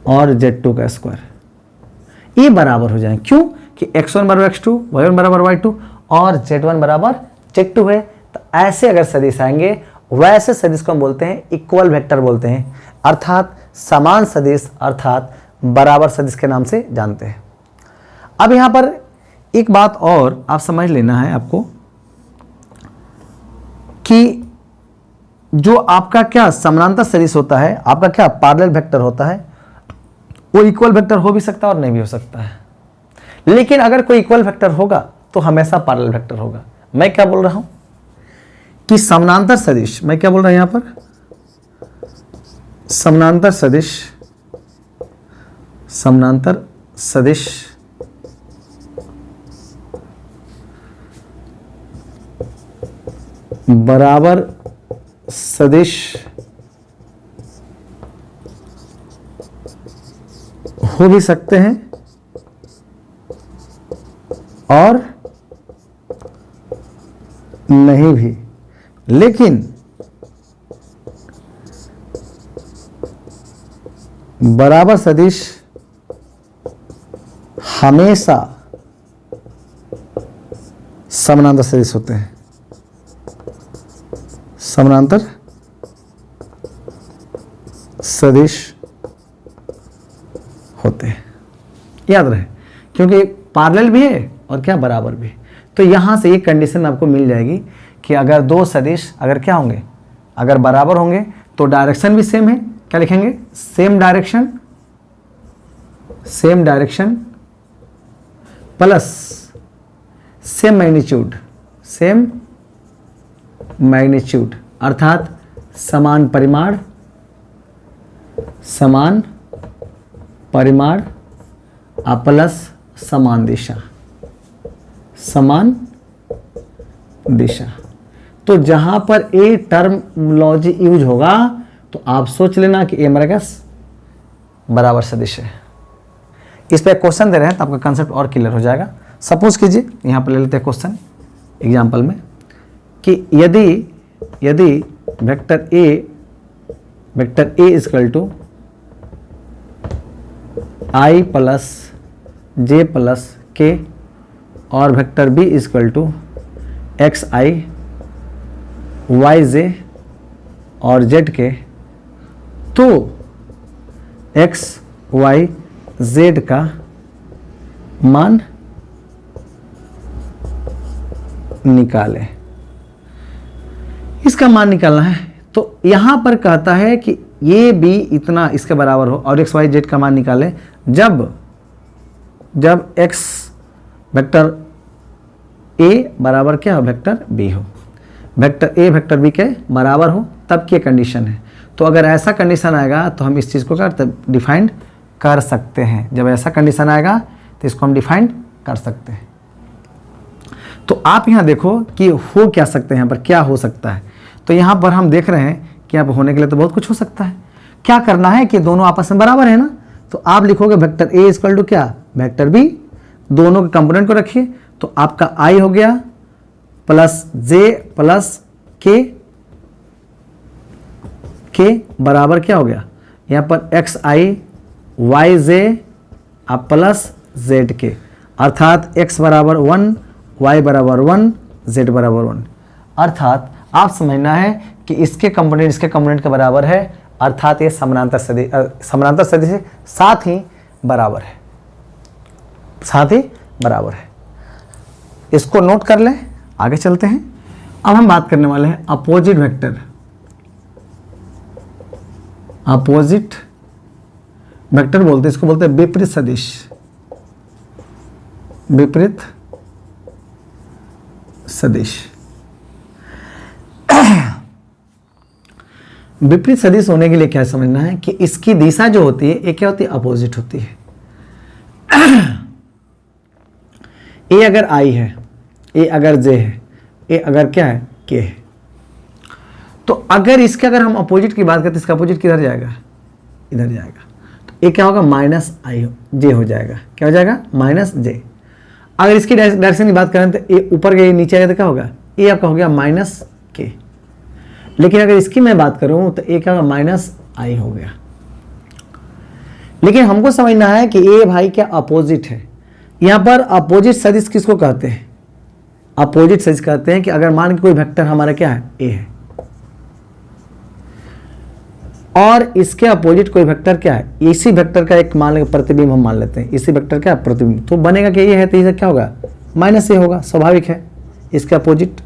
और z2 का स्क्वायर, ये बराबर हो जाएंगे। क्यों कि x1 बराबर x2, y1 बराबर y2 और z1 बराबर z2 है। तो ऐसे अगर सदिश आएंगे वैसे सदिश को हम बोलते हैं इक्वल वेक्टर बोलते हैं, अर्थात समान सदिश, अर्थात बराबर सदिश के नाम से जानते हैं। अब यहां पर एक बात और आप समझ लेना है आपको कि जो आपका क्या समानांतर सदिश होता है, आपका क्या पैरेलल वेक्टर होता है, वो इक्वल वेक्टर हो भी सकता है और नहीं भी हो सकता है। लेकिन अगर कोई इक्वल वेक्टर होगा तो हमेशा पैरेलल वेक्टर होगा। मैं क्या बोल रहा हूं कि समानांतर सदिश, मैं क्या बोल रहा हूं यहां पर, समानांतर सदिश बराबर सदिश हो भी सकते हैं और नहीं भी, लेकिन बराबर सदिश हमेशा समानांतर सदिश होते हैं, समानांतर सदिश होते हैं, याद रहे, क्योंकि पैरेलल भी है और क्या बराबर भी है। तो यहां से एक कंडीशन आपको मिल जाएगी कि अगर दो सदिश अगर क्या होंगे, अगर बराबर होंगे तो डायरेक्शन भी सेम है, क्या लिखेंगे, same direction plus same magnitude, अर्थात समान परिमाण प्लस समान दिशा। तो जहां पर ए टर्मिनोलॉजी यूज होगा तो आप सोच लेना कि ए हमारा क्या बराबर सदिश है। इस पे क्वेश्चन दे रहे हैं तो आपका कंसेप्ट और क्लियर हो जाएगा। सपोज कीजिए यहां पर ले लेते हैं क्वेश्चन एग्जांपल में कि यदि vector A equal to I plus J plus K और vector B equal to X I Y J और जेड के, तो एक्स वाई जेड का मान निकालें। इसका मान निकालना है तो यहां पर कहता है कि ये बी इतना इसके बराबर हो और एक्स वाई जेड का मान निकालें जब एक्स वेक्टर ए बराबर क्या हो, वेक्टर बी हो, वेक्टर ए वेक्टर बी के बराबर हो, तब की कंडीशन है। तो अगर ऐसा कंडीशन आएगा तो हम इस चीज़ को डिफाइन कर सकते हैं। जब ऐसा कंडीशन आएगा तो इसको हम डिफाइन कर सकते हैं। तो आप यहाँ देखो कि हो क्या सकते हैं, यहाँ पर क्या हो सकता है। तो यहाँ पर हम देख रहे हैं कि यहाँ पर होने के लिए तो बहुत कुछ हो सकता है। क्या करना है कि दोनों आपस में बराबर है ना, तो आप लिखोगे वेक्टर ए इक्वल टू क्या, वेक्टर बी, दोनों के कंपोनेंट को रखिए तो आपका आई हो गया प्लस जे प्लस के बराबर क्या हो गया, यहाँ पर x I Y J plus Z के, अर्थात x बराबर 1, y बराबर 1, z बराबर 1। अर्थात आप समझना है कि इसके कंपोनेंट के बराबर है, अर्थात ये समानांतर सदिश से साथ ही बराबर है। इसको नोट कर लें, आगे चलते हैं। अब हम बात करने वाले हैं अपोजिट वेक्टर बोलते हैं, इसको बोलते हैं विपरीत सदिश। विपरीत सदिश होने के लिए क्या समझना है कि इसकी दिशा जो होती है ये क्या होती है, अपोजिट होती है। ए अगर आई है, ए अगर जे है, ए अगर क्या है, के है, तो अगर इसके अगर हम अपोजिट की बात करते हैं, इसका अपोजिट किधर जाएगा, इधर जाएगा। तो ए क्या होगा, माइनस आई जे हो जाएगा, क्या हो जाएगा, माइनस जे। अगर इसकी डायरेक्शन की बात करें तो ए ऊपर गई नीचे आएगा तो क्या होगा, ए आपका हो गया माइनस के। लेकिन अगर इसकी मैं बात करूं तो ए क्या होगा, माइनस आई हो गया। लेकिन हमको समझना है कि ए भाई क्या अपोजिट है। यहां पर अपोजिट सदिश किसको कहते हैं, अपोजिट सदिश कहते हैं कि अगर मान के कोई वेक्टर हमारा क्या है, ए है, और इसके अपोजिट कोई वेक्टर क्या है, इसी वेक्टर का एक मान प्रतिबिंब हम मान लेते हैं, इसी वेक्टर का प्रतिबिंब, तो बनेगा कि ये है तो ये क्या होगा, माइनस ए होगा, स्वाभाविक है इसके अपोजिट।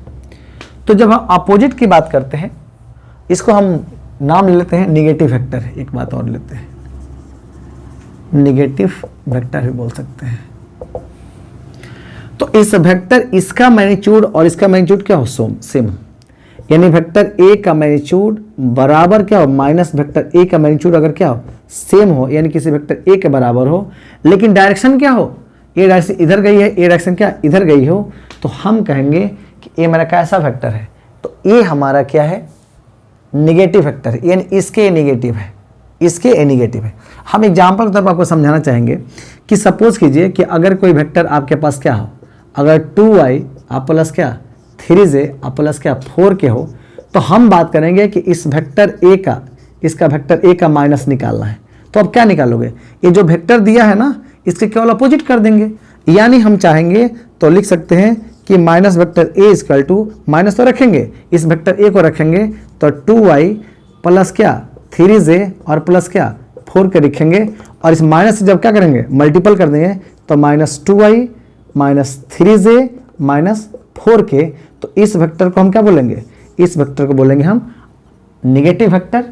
तो जब हम अपोजिट की बात करते हैं, इसको हम नाम ले लेते हैं निगेटिव वेक्टर। एक बात और लेते हैं, निगेटिव वेक्टर भी बोल सकते हैं। तो इस वेक्टर, इसका मैग्नीट्यूड और इसका मैग्नीट्यूड क्या हो, सेम, यानी वेक्टर ए का मैग्नीट्यूड बराबर क्या हो, माइनस वेक्टर ए का मैग्नीट्यूड अगर क्या हो, सेम हो, यानी किसी वेक्टर ए के बराबर हो, लेकिन डायरेक्शन क्या हो, ए डायरेक्शन इधर गई है, ए डायरेक्शन क्या इधर गई हो, तो हम कहेंगे कि ए हमारा कैसा वेक्टर है, तो ए हमारा क्या है, निगेटिव वेक्टर है, यानी इसके निगेटिव है, इसके ए नेगेटिव है। हम एग्जाम्पल के तौर पर आपको समझाना चाहेंगे कि सपोज कीजिए कि अगर कोई वेक्टर आपके पास क्या हो, अगर 2y आप प्लस क्या 3j आप प्लस क्या 4k हो, तो हम बात करेंगे कि इस वेक्टर a का, इसका वेक्टर a का माइनस निकालना है। तो अब क्या निकालोगे, ये जो वेक्टर दिया है ना इसके केवल अपोजिट कर देंगे, यानी हम चाहेंगे तो लिख सकते हैं कि minus vector a equal to, minus तो रखेंगे, इस वेक्टर a को रखेंगे तो 2y प्लस क्या 3j और प्लस क्या 4k लिखेंगे, और इस माइनस से जब क्या करेंगे मल्टीपल कर देंगे तो minus 2y minus 3j minus 4k। तो इस वेक्टर को हम क्या बोलेंगे, इस वेक्टर को बोलेंगे हम निगेटिव वेक्टर।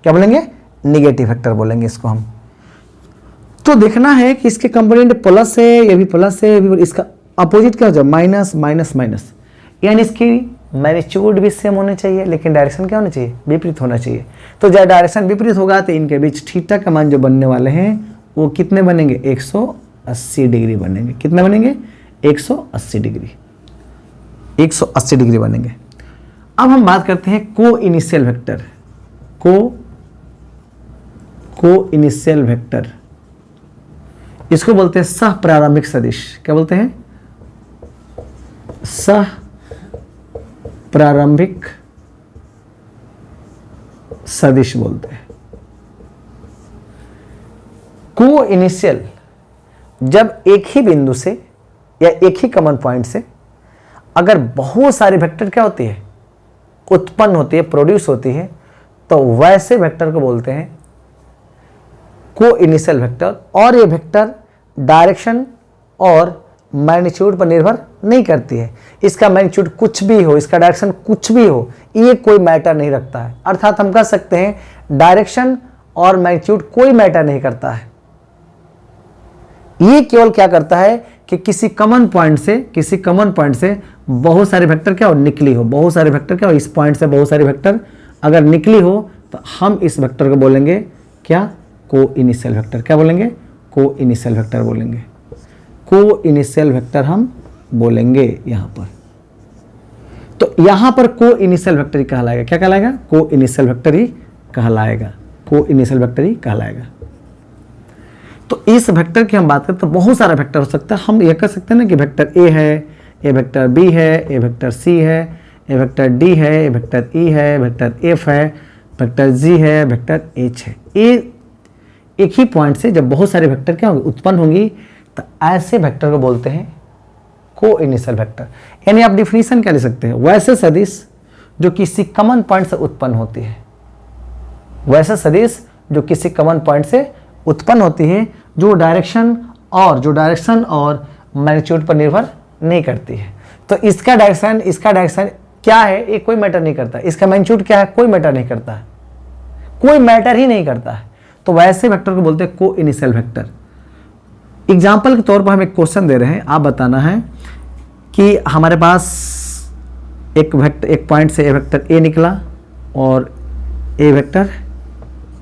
क्या बोलेंगे, निगेटिव वेक्टर बोलेंगे इसको हम। तो देखना है कि इसके कंपोनेंट प्लस है, ये भी प्लस है, ये भी, इसका अपोजिट क्या हो जाए माइनस माइनस माइनस, यानी इसकी मैग्नीट्यूड भी सेम होने चाहिए लेकिन डायरेक्शन क्या होना चाहिए, विपरीत होना चाहिए। तो जब डायरेक्शन विपरीत होगा तो इनके बीच थीटा का मान जो बनने वाले हैं वो कितने बनेंगे, 180 डिग्री बनेंगे। कितने बनेंगे, 180 डिग्री, 180 डिग्री बनेंगे। अब हम बात करते हैं को इनिशियल वेक्टर, को इनिशियल वेक्टर, इसको बोलते हैं सह प्रारंभिक सदिश। क्या बोलते हैं, सह प्रारंभिक सदिश बोलते हैं। को इनिशियल जब एक ही बिंदु से या एक ही कॉमन पॉइंट से अगर बहुत सारे वेक्टर क्या होती है, उत्पन्न होती है, प्रोड्यूस होती है, तो वैसे वेक्टर को बोलते हैं को इनिशियल वेक्टर। और ये वेक्टर डायरेक्शन और मैग्नीट्यूड पर निर्भर नहीं करती है। इसका मैग्नीट्यूड कुछ भी हो, इसका डायरेक्शन कुछ भी हो, ये कोई मैटर नहीं रखता है। अर्थात हम कह सकते हैं डायरेक्शन और मैग्नीट्यूड कोई मैटर नहीं करता है। ये केवल क्या करता है कि किसी कॉमन पॉइंट से बहुत सारे वेक्टर क्या हो, निकली हो, बहुत सारे वेक्टर क्या हो, इस पॉइंट से बहुत सारे वेक्टर अगर निकली हो तो हम इस वेक्टर को बोलेंगे क्या, को इनिशियल वेक्टर। क्या बोलेंगे, को इनिशियल वेक्टर बोलेंगे, को इनिशियल वेक्टर हम बोलेंगे यहां पर। तो यहां पर को इनिशियल वेक्टर ही कहलाएगा। क्या कहलाएगा, को इनिशियल वेक्टर ही कहलाएगा, को इनिशियल वेक्टर ही कहलाएगा। तो इस वेक्टर की हम बात करते हैं तो बहुत सारा वेक्टर हो सकता है। हम ये कह सकते हैं ना कि वेक्टर ए है, ए वेक्टर बी है, ए वेक्टर सी है, ए वेक्टर डी है, ए वेक्टर ई है, वेक्टर एफ है, वेक्टर जी है, वेक्टर एच है। ये एक ही पॉइंट से जब बहुत सारे वेक्टर क्या होंगे, उत्पन्न होंगी, तो ऐसे वेक्टर को बोलते हैं को इनिशियल वेक्टर। यानी आप डिफिनीशन क्या ले सकते हैं, वैसे सदिश जो किसी कॉमन पॉइंट से उत्पन्न होती है, वैसे सदिश जो किसी कॉमन पॉइंट से उत्पन्न होती है, जो डायरेक्शन और मैग्नीट्यूड पर निर्भर नहीं करती है। तो इसका डायरेक्शन क्या है, ये कोई मैटर नहीं करता। इसका मैग्नीट्यूड क्या है, कोई मैटर नहीं करता है, कोई मैटर ही नहीं करता है। तो वैसे वेक्टर को बोलते हैं को इनिशियल वेक्टर। एग्जाम्पल के तौर पर हम एक क्वेश्चन दे रहे हैं, आप बताना है कि हमारे पास एक पॉइंट से ए वेक्टर ए निकला और ए वेक्टर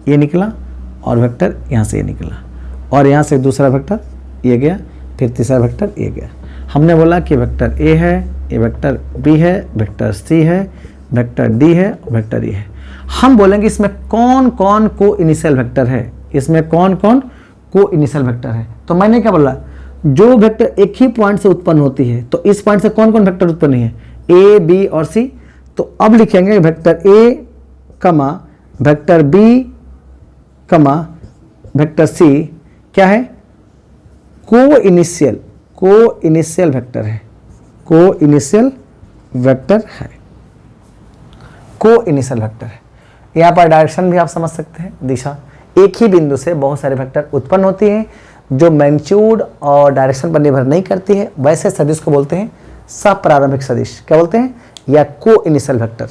ये निकला और वेक्टर यहाँ से ये निकला और यहाँ से दूसरा वेक्टर ये गया, फिर तीसरा वेक्टर ये गया। हमने बोला कि वेक्टर ए है, ये वेक्टर बी है, वेक्टर सी है, वेक्टर डी है, वेक्टर ई है। हम बोलेंगे इसमें कौन कौन को इनिशियल वेक्टर है, इसमें कौन कौन को इनिशियल वेक्टर है। तो मैंने क्या बोला, जो वेक्टर एक ही पॉइंट से उत्पन्न होती है, तो इस पॉइंट से कौन कौन वेक्टर उत्पन्न है, ए बी और सी। तो अब लिखेंगे vector A comma vector B comma vector C क्या है, को इनिशियल वेक्टर है, को इनिशियल वेक्टर है, को इनिशियल वेक्टर है। यहाँ पर डायरेक्शन भी आप समझ सकते हैं, दिशा। एक ही बिंदु से बहुत सारे वेक्टर उत्पन्न होती हैं जो मैग्नीट्यूड और डायरेक्शन पर निर्भर नहीं करती है, वैसे सदिश को बोलते हैं सप्रारंभिक सदिश। क्या बोलते हैं, या को इनिशियल वेक्टर।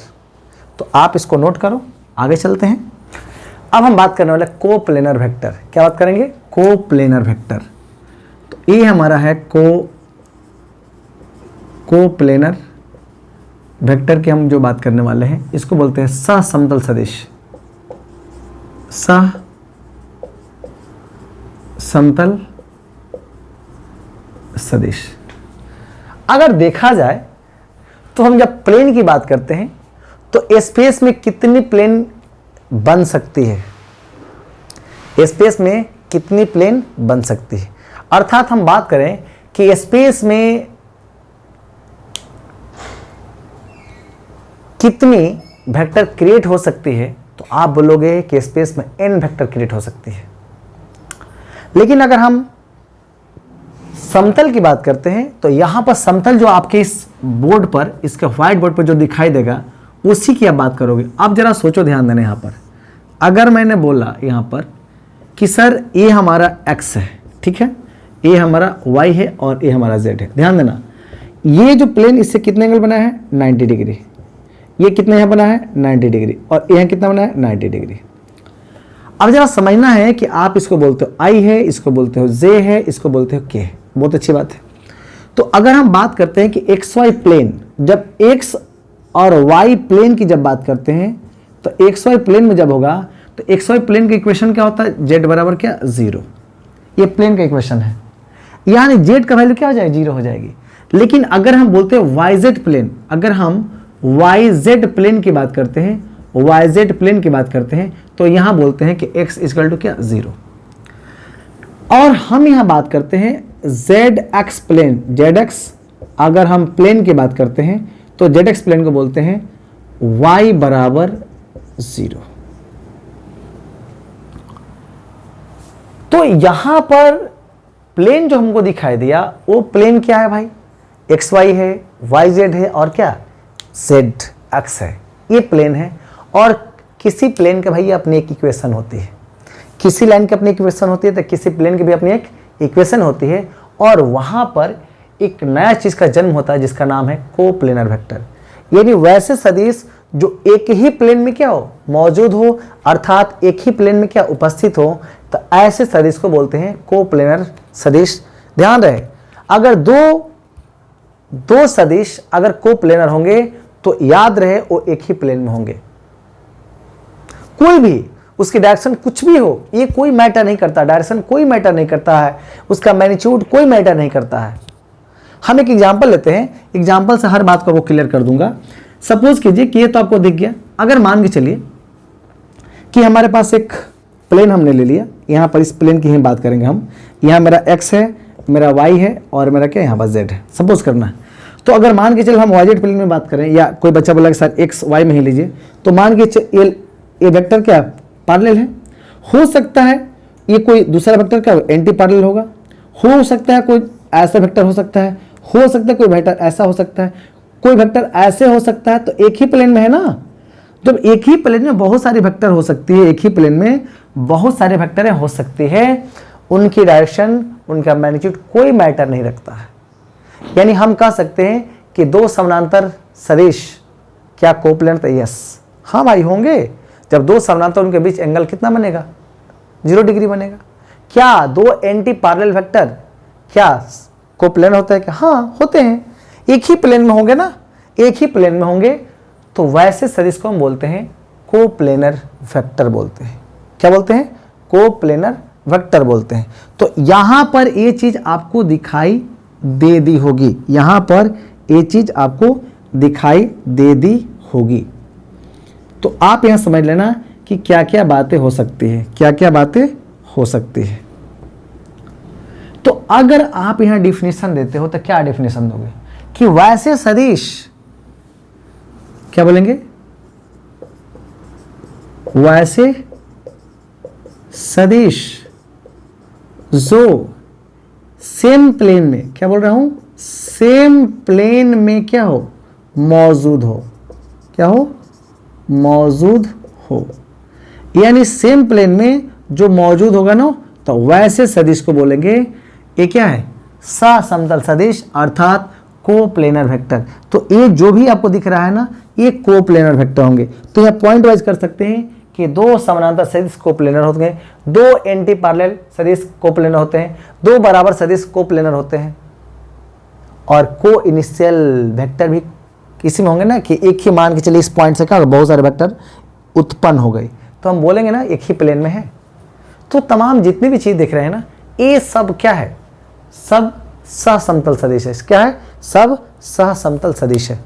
तो आप इसको नोट करो, आगे चलते हैं। अब हम बात करने वाले को प्लेनर वेक्टर। क्या बात करेंगे, को प्लेनर वेक्टर। तो ये हमारा है को प्लेनर वेक्टर की हम जो बात करने वाले हैं, इसको बोलते हैं सह समतल सदिश, सह समतल सदिश। अगर देखा जाए तो हम जब प्लेन की बात करते हैं तो स्पेस में कितनी प्लेन बन सकती है, स्पेस में कितनी प्लेन बन सकती है। अर्थात हम बात करें कि स्पेस में कितनी वेक्टर क्रिएट हो सकती है, तो आप बोलोगे कि स्पेस में n वेक्टर क्रिएट हो सकती है। लेकिन अगर हम समतल की बात करते हैं तो यहां पर समतल जो आपके इस बोर्ड पर, इसके व्हाइट बोर्ड पर जो दिखाई देगा, उसी की आप बात करोगे। अब जरा सोचो, ध्यान देना। यहां पर अगर मैंने बोला यहां पर कि सर ये हमारा x है, ठीक है, ये हमारा y है और ये हमारा z है, ध्यान देना। ये जो प्लेन, इससे कितने एंगल बना है 90 डिग्री, ये कितना यहाँ बना है 90 डिग्री, और यहाँ कितना बना है 90 डिग्री। अब जरा समझना है कि आप इसको बोलते हो I है, इसको बोलते हो J है, इसको बोलते हो K है। बहुत अच्छी बात है। तो अगर हम बात करते हैं कि XY प्लेन, जब X और Y प्लेन की जब बात करते हैं तो XY प्लेन में जब होगा तो XY प्लेन का इक्वेशन क्या होता है, Z बराबर क्या 0। ये प्लेन का इक्वेशन है, यानी Z का वैल्यू क्या हो जाएगी 0 हो जाएगी। लेकिन अगर हम बोलते हैं YZ प्लेन, अगर हम YZ प्लेन की बात करते हैं, YZ प्लेन की बात करते हैं, तो यहां बोलते हैं कि x इक्वल टू क्या 0। और हम यहां बात करते हैं ZX प्लेन, ZX अगर हम प्लेन की बात करते हैं तो ZX प्लेन को बोलते हैं y बराबर 0। तो यहां पर प्लेन जो हमको दिखाई दिया वो प्लेन क्या है भाई, XY है, YZ है और क्या ZX है, ये प्लेन है। और किसी प्लेन के भाई अपनी एक इक्वेशन होती है, किसी लाइन की अपनी इक्वेशन होती है, तो किसी प्लेन की भी अपनी एक इक्वेशन होती है। और वहां पर एक नया चीज का जन्म होता है जिसका नाम है कोप्लेनर वेक्टर, यानी वैसे सदिश जो एक ही प्लेन में क्या हो मौजूद हो, अर्थात एक ही प्लेन में क्या उपस्थित हो, तो ऐसे सदिश को बोलते हैं कोप्लेनर सदिश। ध्यान रहे, अगर दो सदिश अगर कोप्लेनर होंगे तो याद रहे वो एक ही प्लेन में होंगे। कोई भी उसकी डायरेक्शन कुछ भी हो, ये कोई मैटर नहीं करता, डायरेक्शन कोई मैटर नहीं करता है, उसका मैग्नीट्यूड कोई मैटर नहीं करता है। हम एक एग्जांपल लेते हैं, एग्जांपल से हर बात को आपको क्लियर कर दूंगा। सपोज कीजिए कि ये तो आपको दिख गया। अगर मान के चलिए कि हमारे पास एक प्लेन हमने ले लिया, यहाँ पर इस प्लेन की ही बात करेंगे हम। यहाँ मेरा x है, मेरा y है और मेरा क्या यहाँ पर z है, सपोज करना है। तो अगर मान के चल हम YZ प्लेन में बात करें, या कोई बच्चा बोला कि सर x y में ही लीजिए, तो मान के ये वेक्टर क्या पैरेलल है। हो सकता है ये कोई दूसरा वेक्टर क्या एंटी पैरेलल होगा, हो सकता है कोई ऐसा वेक्टर हो सकता है, हो सकता है कोई वेक्टर ऐसा हो सकता है, कोई वेक्टर ऐसे हो सकता है। तो एक ही प्लेन में है ना, जब एक ही प्लेन में बहुत सारी वेक्टर हो सकती है, एक ही प्लेन में बहुत सारे वेक्टरें हो सकती है, उनकी डायरेक्शन, उनका मैग्नीट्यूड कोई मैटर नहीं रखता है। यानी हम कह सकते हैं कि दो समानांतर सदिश क्या कोप्लेनर, तो यस हाँ भाई होंगे। जब दो समानांतर उनके बीच एंगल कितना बनेगा 0 डिग्री बनेगा। क्या दो एंटी पैरेलल वेक्टर क्या कोप्लेनर होता है क्या, हाँ होते हैं, एक ही प्लेन में होंगे ना, एक ही प्लेन में होंगे, तो वैसे सदिश को हम बोलते हैं कोप्लेनर वेक्टर बोलते हैं। क्या बोलते हैं, कोप्लेनर वेक्टर बोलते हैं। तो यहां पर ये चीज आपको दिखाई दे दी होगी, यहां पर ये चीज आपको दिखाई दे दी होगी। तो आप यहां समझ लेना कि क्या क्या बातें हो सकती है, क्या क्या बातें हो सकती है। तो अगर आप यहां डिफिनेशन देते हो तो क्या डिफिनेशन दोगे कि वैसे सदिश, क्या बोलेंगे, वैसे सदिश जो सेम प्लेन में, क्या बोल रहा हूं, सेम प्लेन में क्या हो मौजूद हो, क्या हो मौजूद हो, यानी सेम प्लेन में जो मौजूद होगा ना, तो वैसे सदिश को बोलेंगे ये क्या है समतल सदिश, अर्थात कोप्लेनर वेक्टर। तो ये जो भी आपको दिख रहा है ना, ये कोप्लेनर वेक्टर होंगे। तो यह पॉइंट वाइज कर सकते हैं कि दो समानांतर सदिश कोप्लेनर होते हैं, दो एंटी पैरेलल सदिश कोप्लेनर होते हैं, दो बराबर सदिश कोप्लेनर होते हैं, और को इनिशियल वेक्टर भी किसी में होंगे ना, कि एक ही मान के चलिए इस पॉइंट से क्या बहुत सारे वेक्टर उत्पन्न हो गई, तो हम बोलेंगे ना एक ही प्लेन में है। तो तमाम जितनी भी चीज दिख रहे हैं ना, ये सब क्या है, सब सहसमतल सदिश है। क्या है, सब सहसमतल सदिश है।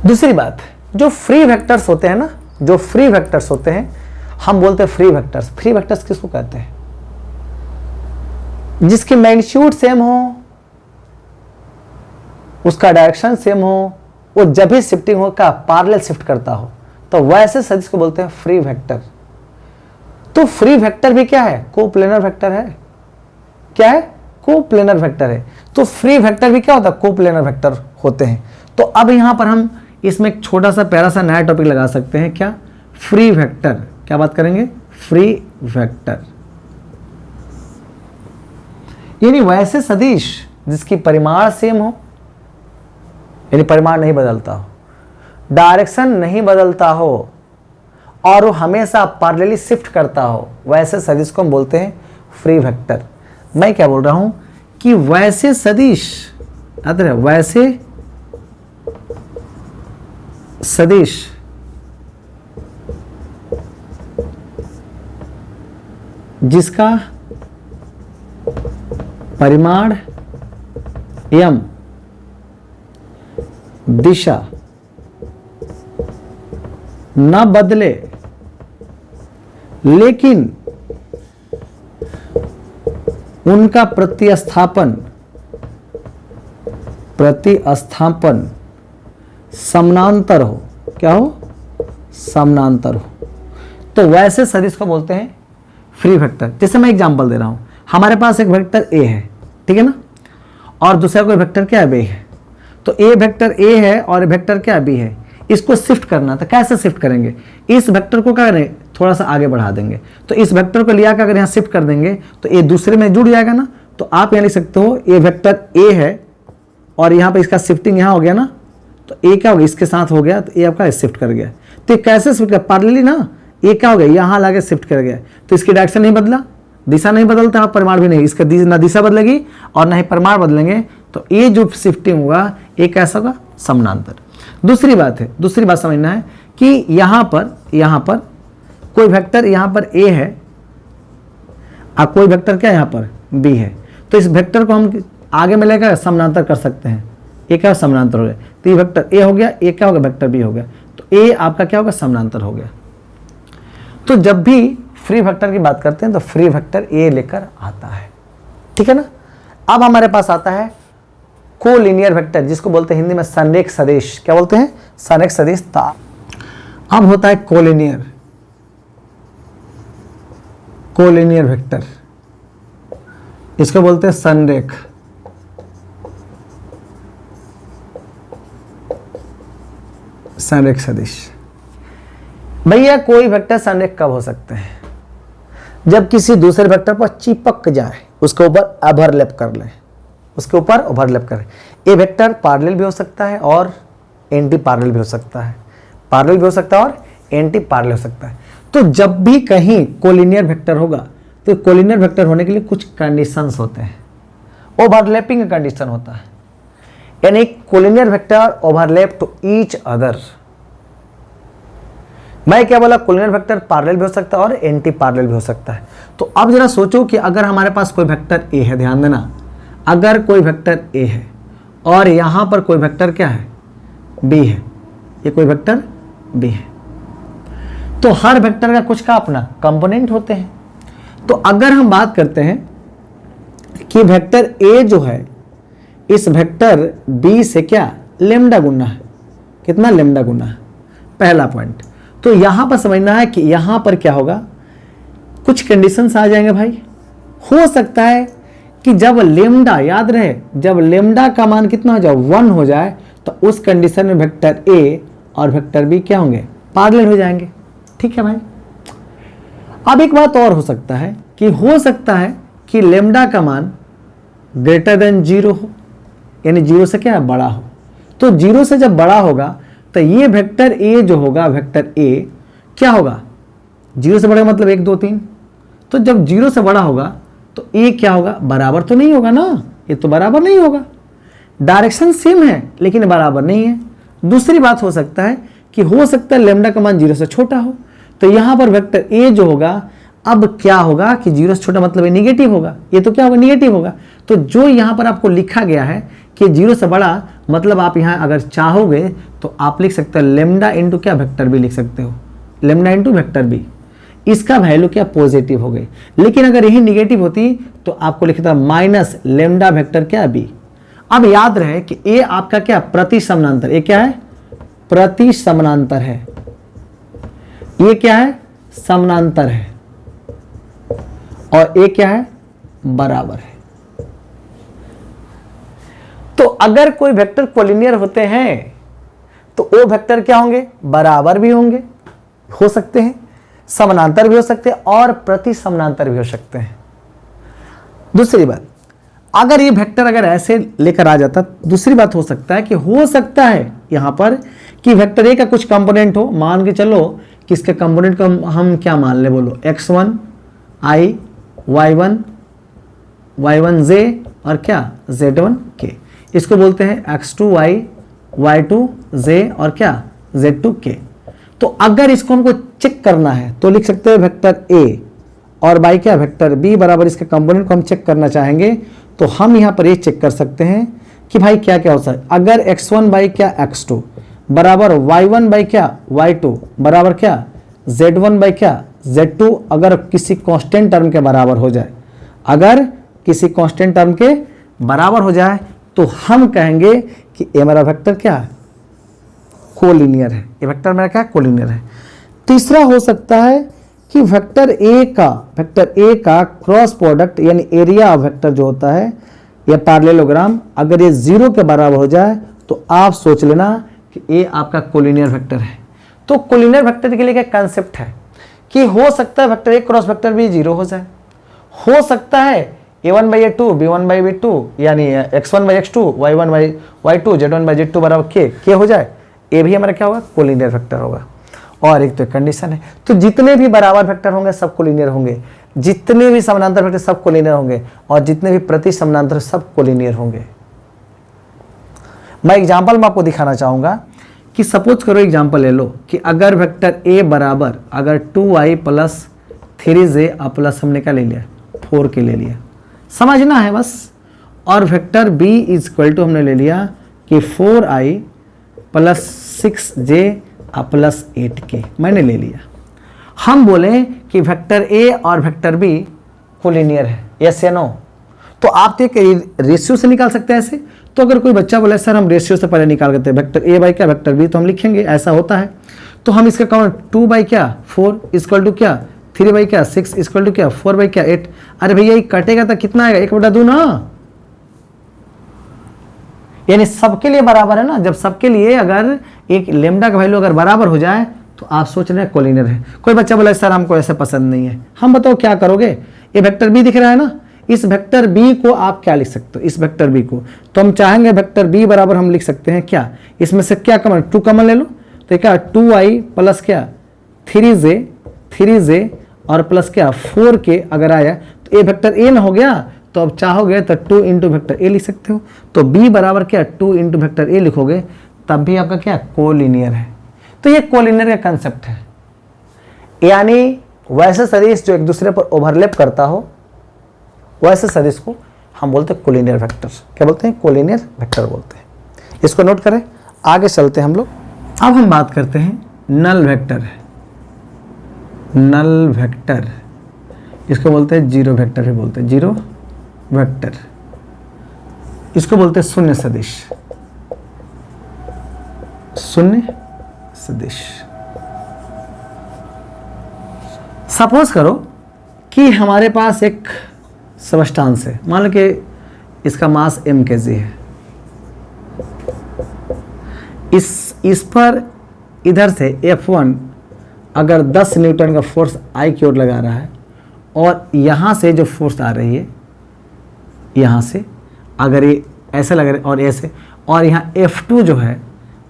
दूसरी बात, जो फ्री वेक्टर्स होते हैं ना, जो फ्री वेक्टर्स होते हैं, हम बोलते हैं फ्री वेक्टर्स। फ्री वेक्टर्स किसको कहते हैं? जिसकी मैग्नीट्यूड सेम हो, उसका डायरेक्शन सेम हो, वो जब भी शिफ्टिंग हो का पैरेलल शिफ्ट करता हो, तो वैसे सदिश को बोलते हैं फ्री वेक्टर। तो फ्री वेक्टर भी क्या है? कोप्लेनर वेक्टर है। क्या है? कोप्लेनर वेक्टर है। तो फ्री वेक्टर भी क्या होता है? कोप्लेनर वेक्टर होते हैं। तो अब यहां पर हम इसमें एक छोटा सा प्यारा सा नया टॉपिक लगा सकते हैं। क्या? Free vector. क्या बात करेंगे? फ्री वेक्टर यानी वैसे सदिश जिसकी परिमाण सेम हो, यानी परिमाण नहीं बदलता हो, डायरेक्शन नहीं बदलता हो और वो हमेशा पैरेलली शिफ्ट करता हो, वैसे सदिश को हम बोलते हैं फ्री वेक्टर। मैं क्या बोल रहा हूं कि वैसे सदिश, याद रहे, वैसे सदिश जिसका परिमाण एम, दिशा न बदले लेकिन उनका प्रतिस्थापन समानांतर हो। क्या हो? समानांतर हो, तो वैसे सदिश को बोलते हैं फ्री वेक्टर। जैसे मैं एग्जांपल दे रहा हूं, हमारे पास एक वेक्टर ए है, ठीक है ना, और दूसरा कोई वेक्टर क्या है? बी है। तो ए वेक्टर ए है और वेक्टर क्या? बी है। इसको शिफ्ट करना, तो कैसे शिफ्ट करेंगे? इस वेक्टर को क्या करें? थोड़ा सा आगे बढ़ा देंगे। तो इस वेक्टर को लिया कर अगर यहाँ शिफ्ट कर देंगे तो ए दूसरे में जुड़ जाएगा ना। तो आप यहाँ लिख सकते हो ए वेक्टर ए है और यहाँ पे इसका शिफ्टिंग यहाँ हो गया ना, तो ए क्या हो गया? इसके साथ हो गया, तो ए आपका शिफ्ट कर गया। तो ये कैसे शिफ्ट कर? पैरेलली ना, ए क्या हो गया? यहाँ लाके शिफ्ट कर गया, तो इसकी डायरेक्शन नहीं बदला, दिशा नहीं बदलता और परिमाण भी नहीं। इसका ना दिशा बदलेगी और ना ही परिमाण बदलेंगे, तो ये जो शिफ्टिंग होगा ये कैसा होगा? समानांतर। दूसरी बात है, दूसरी बात समझना है कि यहाँ पर कोई वेक्टर यहाँ पर ए है और कोई वेक्टर क्या यहाँ पर बी है। तो इस वेक्टर को हम आगे में लेकर समानांतर कर सकते हैं। ये क्या? समानांतर हो गया। तो ये वेक्टर ए हो गया, ए क्या होगा? वेक्टर बी हो गया। तो ए आपका क्या होगा? समानांतर हो गया। तो जब भी फ्री वेक्टर की बात करते हैं तो फ्री वेक्टर ए लेकर आता है, ठीक है ना। अब हमारे पास आता है कोलिनियर वेक्टर, जिसको बोलते हैं हिंदी में संरेख सदिश। क्या बोलते हैं? संरेख सदिश। अब होता है कोलिनियर वेक्टर, इसको बोलते हैं संरेख सदिश। भैया कोई वेक्टर संरेख कब हो सकते हैं? जब किसी दूसरे वेक्टर पर चिपक जाए, उसके ऊपर ओवरलैप कर ले, उसके ऊपर ओवरलैप करें। ये वेक्टर पैरेलल भी हो सकता है और एंटी पैरेलल भी हो सकता है, पैरेलल भी हो सकता है और एंटी पैरेलल हो सकता है। तो जब भी कहीं कोलिनियर वेक्टर होगा तो कोलिनियर वेक्टर होने के लिए कुछ कंडीशंस होते हैं, ओवरलैपिंग कंडीशन होता है, यानी collinear vector overlap to each other. मैं क्या बोला? कोलिनियर वेक्टर पैरेलल भी हो सकता है और एंटी पैरेलल भी हो सकता है। तो अब जरा सोचो कि अगर हमारे पास कोई वेक्टर ए है, ध्यान देना, अगर कोई वेक्टर ए है और यहां पर कोई वेक्टर क्या है? बी है, ये कोई वेक्टर बी है, तो हर वेक्टर का कुछ का अपना कंपोनेंट होते हैं। तो अगर हम बात करते हैं कि वेक्टर ए जो है इस वेक्टर बी से क्या लेमडा गुना है, कितना लेमडा गुना है, पहला पॉइंट। तो यहां पर समझना है कि यहां पर क्या होगा, कुछ कंडीशंस आ जाएंगे भाई। हो सकता है कि जब लेमडा, याद रहे, जब लेमडा का मान कितना हो जाए 1 हो जाए, तो उस कंडीशन में वेक्टर ए और वेक्टर बी क्या होंगे? पैरेलल हो जाएंगे, ठीक है भाई। अब एक बात और हो सकता है कि लेमडा का मान ग्रेटर देन 0 हो, यानी 0 से क्या बड़ा हो। तो 0 से जब बड़ा होगा तो ये वेक्टर ए जो होगा, वेक्टर ए क्या होगा? 0 से बड़ा मतलब 1 2 3। तो जब 0 से बड़ा होगा तो ए क्या होगा? बराबर तो नहीं होगा ना, ये तो बराबर नहीं होगा, डायरेक्शन सेम है लेकिन बराबर नहीं है। दूसरी बात हो सकता है कि हो सकता है लेमडा का मान 0 से छोटा हो, तो यहां पर वेक्टर ए जो होगा, अब क्या होगा कि 0 से छोटा मतलब निगेटिव होगा, ये तो क्या होगा? निगेटिव होगा। तो जो यहां पर आपको लिखा गया है कि 0 से बड़ा मतलब आप यहां अगर चाहोगे तो आप लिख सकते हो लेमडा इंटू क्या? वेक्टर बी लिख सकते हो, लेमडा इंटू वेक्टर बी। इसका वैल्यू क्या पॉजिटिव हो गई। लेकिन अगर यही निगेटिव होती तो आपको लिखता माइनस लेमडा वेक्टर क्या बी। अब याद रहे कि ए आपका क्या प्रति समानांतर, ये क्या है प्रति समानांतर है, ये क्या है समानांतर है, और ये क्या है बराबर है। तो अगर कोई वेक्टर कोलिनियर होते हैं तो वो वेक्टर क्या होंगे बराबर भी होंगे, हो सकते हैं, समानांतर भी हो सकते हैं और प्रति समानांतर भी हो सकते हैं। दूसरी बात, अगर ये वेक्टर अगर ऐसे लेकर आ जाता, दूसरी बात हो सकता है कि हो सकता है यहां पर कि वेक्टर ए का कुछ कंपोनेंट हो, मान के चलो कि इसके कंपोनेंट को हम क्या मान ले, बोलो x1 i y1 j और क्या z1 k, इसको बोलते हैं x2 y y2 j और क्या z2 k। तो अगर इसको हमको चेक करना है तो लिख सकते हैं वेक्टर a और बाई क्या वेक्टर b बराबर इसके कंपोनेंट को हम चेक करना चाहेंगे तो हम यहाँ पर ये चेक कर सकते हैं कि भाई क्या क्या हो सकता है। अगर x1 बाई क्या x2 बराबर y1 बाई क्या y2 बराबर क्या z1 बाई क्या z2 अगर किसी कांस्टेंट टर्म के बराबर हो जाए, अगर किसी कांस्टेंट टर्म के बराबर हो जाए तो हम कहेंगे कि ये मेरा वेक्टर क्या है कोलिनियर है, ये वेक्टर मेरा क्या कोलिनियर है। तीसरा हो सकता है कि वेक्टर ए का क्रॉस प्रोडक्ट यानी एरिया ऑफ वेक्टर जो होता है या पैरेललोग्राम अगर ये 0 के बराबर हो जाए तो आप सोच लेना कि ये आपका कोलिनियर वेक्टर है। तो कोलिनियर वेक्टर के लिए क्या कंसेप्ट है कि हो सकता है वेक्टर ए क्रॉस वेक्टर भी 0 हो जाए, हो सकता है a1 by a2 b1 by b2 यानी x1 by x2 y1 by y2 z1 by z2 बराबर k हो जाए, ये भी हमारा क्या होगा कोलिनियर वेक्टर होगा। और एक तो कंडीशन है, तो जितने भी बराबर वेक्टर होंगे सब कोलिनियर होंगे, जितने भी समानांतर वेक्टर सब कोलिनियर होंगे और जितने भी प्रति समानांतर सब कोलिनियर होंगे। मैं एग्जांपल में आपको दिखाना चाहूंगा कि सपोज करो एग्जांपल ले लो कि अगर वेक्टर a बराबर अगर 2i प्लस 3j प्लस हमने क्या ले लिया 4 के ले लिया, समझना है बस, और वेक्टर b इक्वल टू हमने ले लिया कि 4i plus 6j plus 8k मैंने ले लिया। हम बोले कि वेक्टर a और वेक्टर b कोलिनियर है, यस या नो। तो आप एक रेशियो से निकाल सकते हैं ऐसे। तो अगर कोई बच्चा बोले सर हम रेशियो से पहले निकाल करते हैं वेक्टर a बाई क्या वेक्टर b, तो हम लिखेंगे ऐसा होता है। तो हम इसका काउंट 2 बाई क्या 4 इक्वल टू क्या 3 बाई क्या 6 इक्वल टू क्या 4 बाई क्या 8। अरे भैया ये कटेगा तो कितना आएगा 1/2 ना, यानी सबके लिए बराबर है ना। जब सबके लिए अगर एक लेमडा का वैल्यू अगर बराबर हो जाए तो आप सोच रहे हैं कोलिनियर है। कोई बच्चा बोला सर हमको ऐसे पसंद नहीं है, हम बताओ क्या करोगे, ये वेक्टर बी दिख रहा है ना, इस वेक्टर बी को आप क्या लिख सकते हो, इस वेक्टर बी को तो हम चाहेंगे वेक्टर बी बराबर हम लिख सकते हैं क्या, इसमें से क्या कमन 2 कमन ले लो तो क्या 2i प्लस क्या 3j और प्लस क्या 4k अगर आया तो ये वेक्टर ए ना हो गया। तो अब चाहोगे तो 2 इंटू वेक्टर ए लिख सकते हो, तो b बराबर क्या 2 इंटू वेक्टर ए लिखोगे तब भी आपका क्या कोलिनियर है। तो ये कोलिनियर का कंसेप्ट है, यानी वैसे सदिश जो एक दूसरे पर ओवरलैप करता हो वैसे सदिश को हम बोलते हैं कोलिनियर वेक्टर। क्या बोलते हैं कोलिनियर वेक्टर बोलते हैं। इसको नोट करें, आगे चलते हैं हम लोग। अब हम बात करते हैं नल वेक्टर। नल वेक्टर इसको बोलते हैं जीरो वेक्टर भी बोलते हैं, जीरो वेक्टर। इसको बोलते हैं शून्य सदिश, शून्य सदिश। सपोज करो कि हमारे पास एक सबस्टांस है, मान लो कि इसका मास m kg है, इस पर इधर से F1 अगर 10 न्यूटन का फोर्स I की ओर लगा रहा है और यहाँ से जो फोर्स आ रही है यहाँ से अगर ये ऐसे लग रहा है और ऐसे, और यहाँ F2 जो है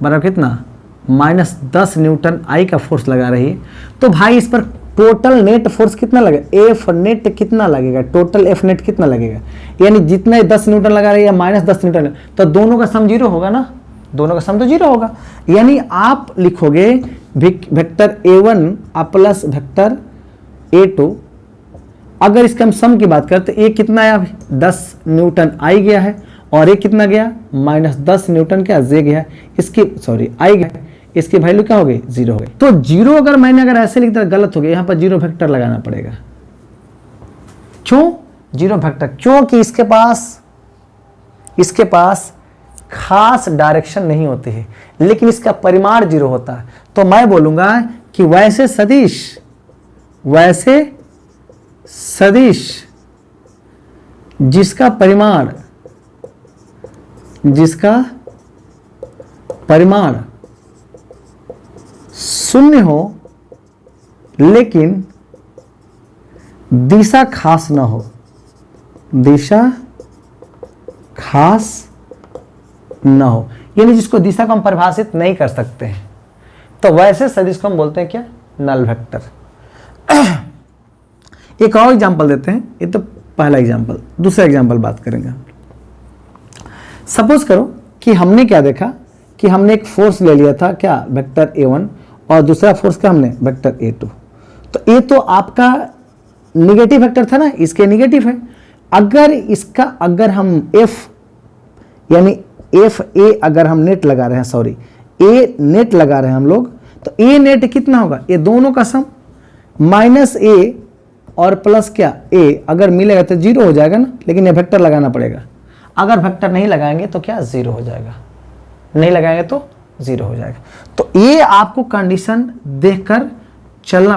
बराबर कितना -10 न्यूटन I का फोर्स लगा रही है, तो भाई इस पर टोटल नेट फोर्स कितना लगेगा, एफ नेट कितना लगेगा, टोटल एफ नेट कितना लगेगा, यानी जितना 10 न्यूटन लगा रही है -10 न्यूटन, तो दोनों का सम 0 होगा ना, दोनों का सम तो 0 होगा। यानी आप लिखोगे vector a1 plus vector a2, अगर इसके हम सम की बात करें तो ये कितना आया 10 न्यूटन आई गया है और ये कितना गया -10 न्यूटन क्या जे गया, इसकी सॉरी आई गया, इसकी वैल्यू क्या हो गई, 0 हो गई। तो 0 अगर मैंने अगर ऐसे लिख दिया गलत हो गया, यहां पर 0 वेक्टर लगाना पड़ेगा। क्यों 0 वेक्टर? क्योंकि इसके पास खास डायरेक्शन नहीं होती है, लेकिन इसका परिमाण 0 होता है। तो मैं बोलूंगा कि वैसे सदिश जिसका परिमाण 0 हो लेकिन दिशा खास ना हो, यानी जिसको दिशा को हम परिभाषित नहीं कर सकते हैं, तो वैसे सदिश को हम बोलते हैं क्या, नल वेक्टर। एक और एग्जांपल देते हैं, ये तो पहला एग्जांपल, दूसरा एग्जांपल बात करेंगे। सपोज करो कि हमने क्या देखा कि हमने एक फोर्स ले लिया था क्या, वेक्टर A1, और दूसरा फोर्स का हमने वेक्टर A2। तो ये तो आपका निगेटिव वेक्टर था ना, इसके निगेटिव है। अगर हम F यानी FA अगर हम नेट लगा रहे हैं, सॉरी A नेट लगा रहे हैं हम लोग, तो A नेट कितना होगा, ये दोनों का सम माइनस A और प्लस क्या A अगर मिलेगा तो 0 हो जाएगा ना, लेकिन ये वेक्टर लगाना पड़ेगा। अगर वेक्टर नहीं लगाएंगे तो क्या 0 हो जाएगा, नहीं लगाएंगे तो 0 हो जाएगा। तो ये आपको कंडीशन देखकर चलना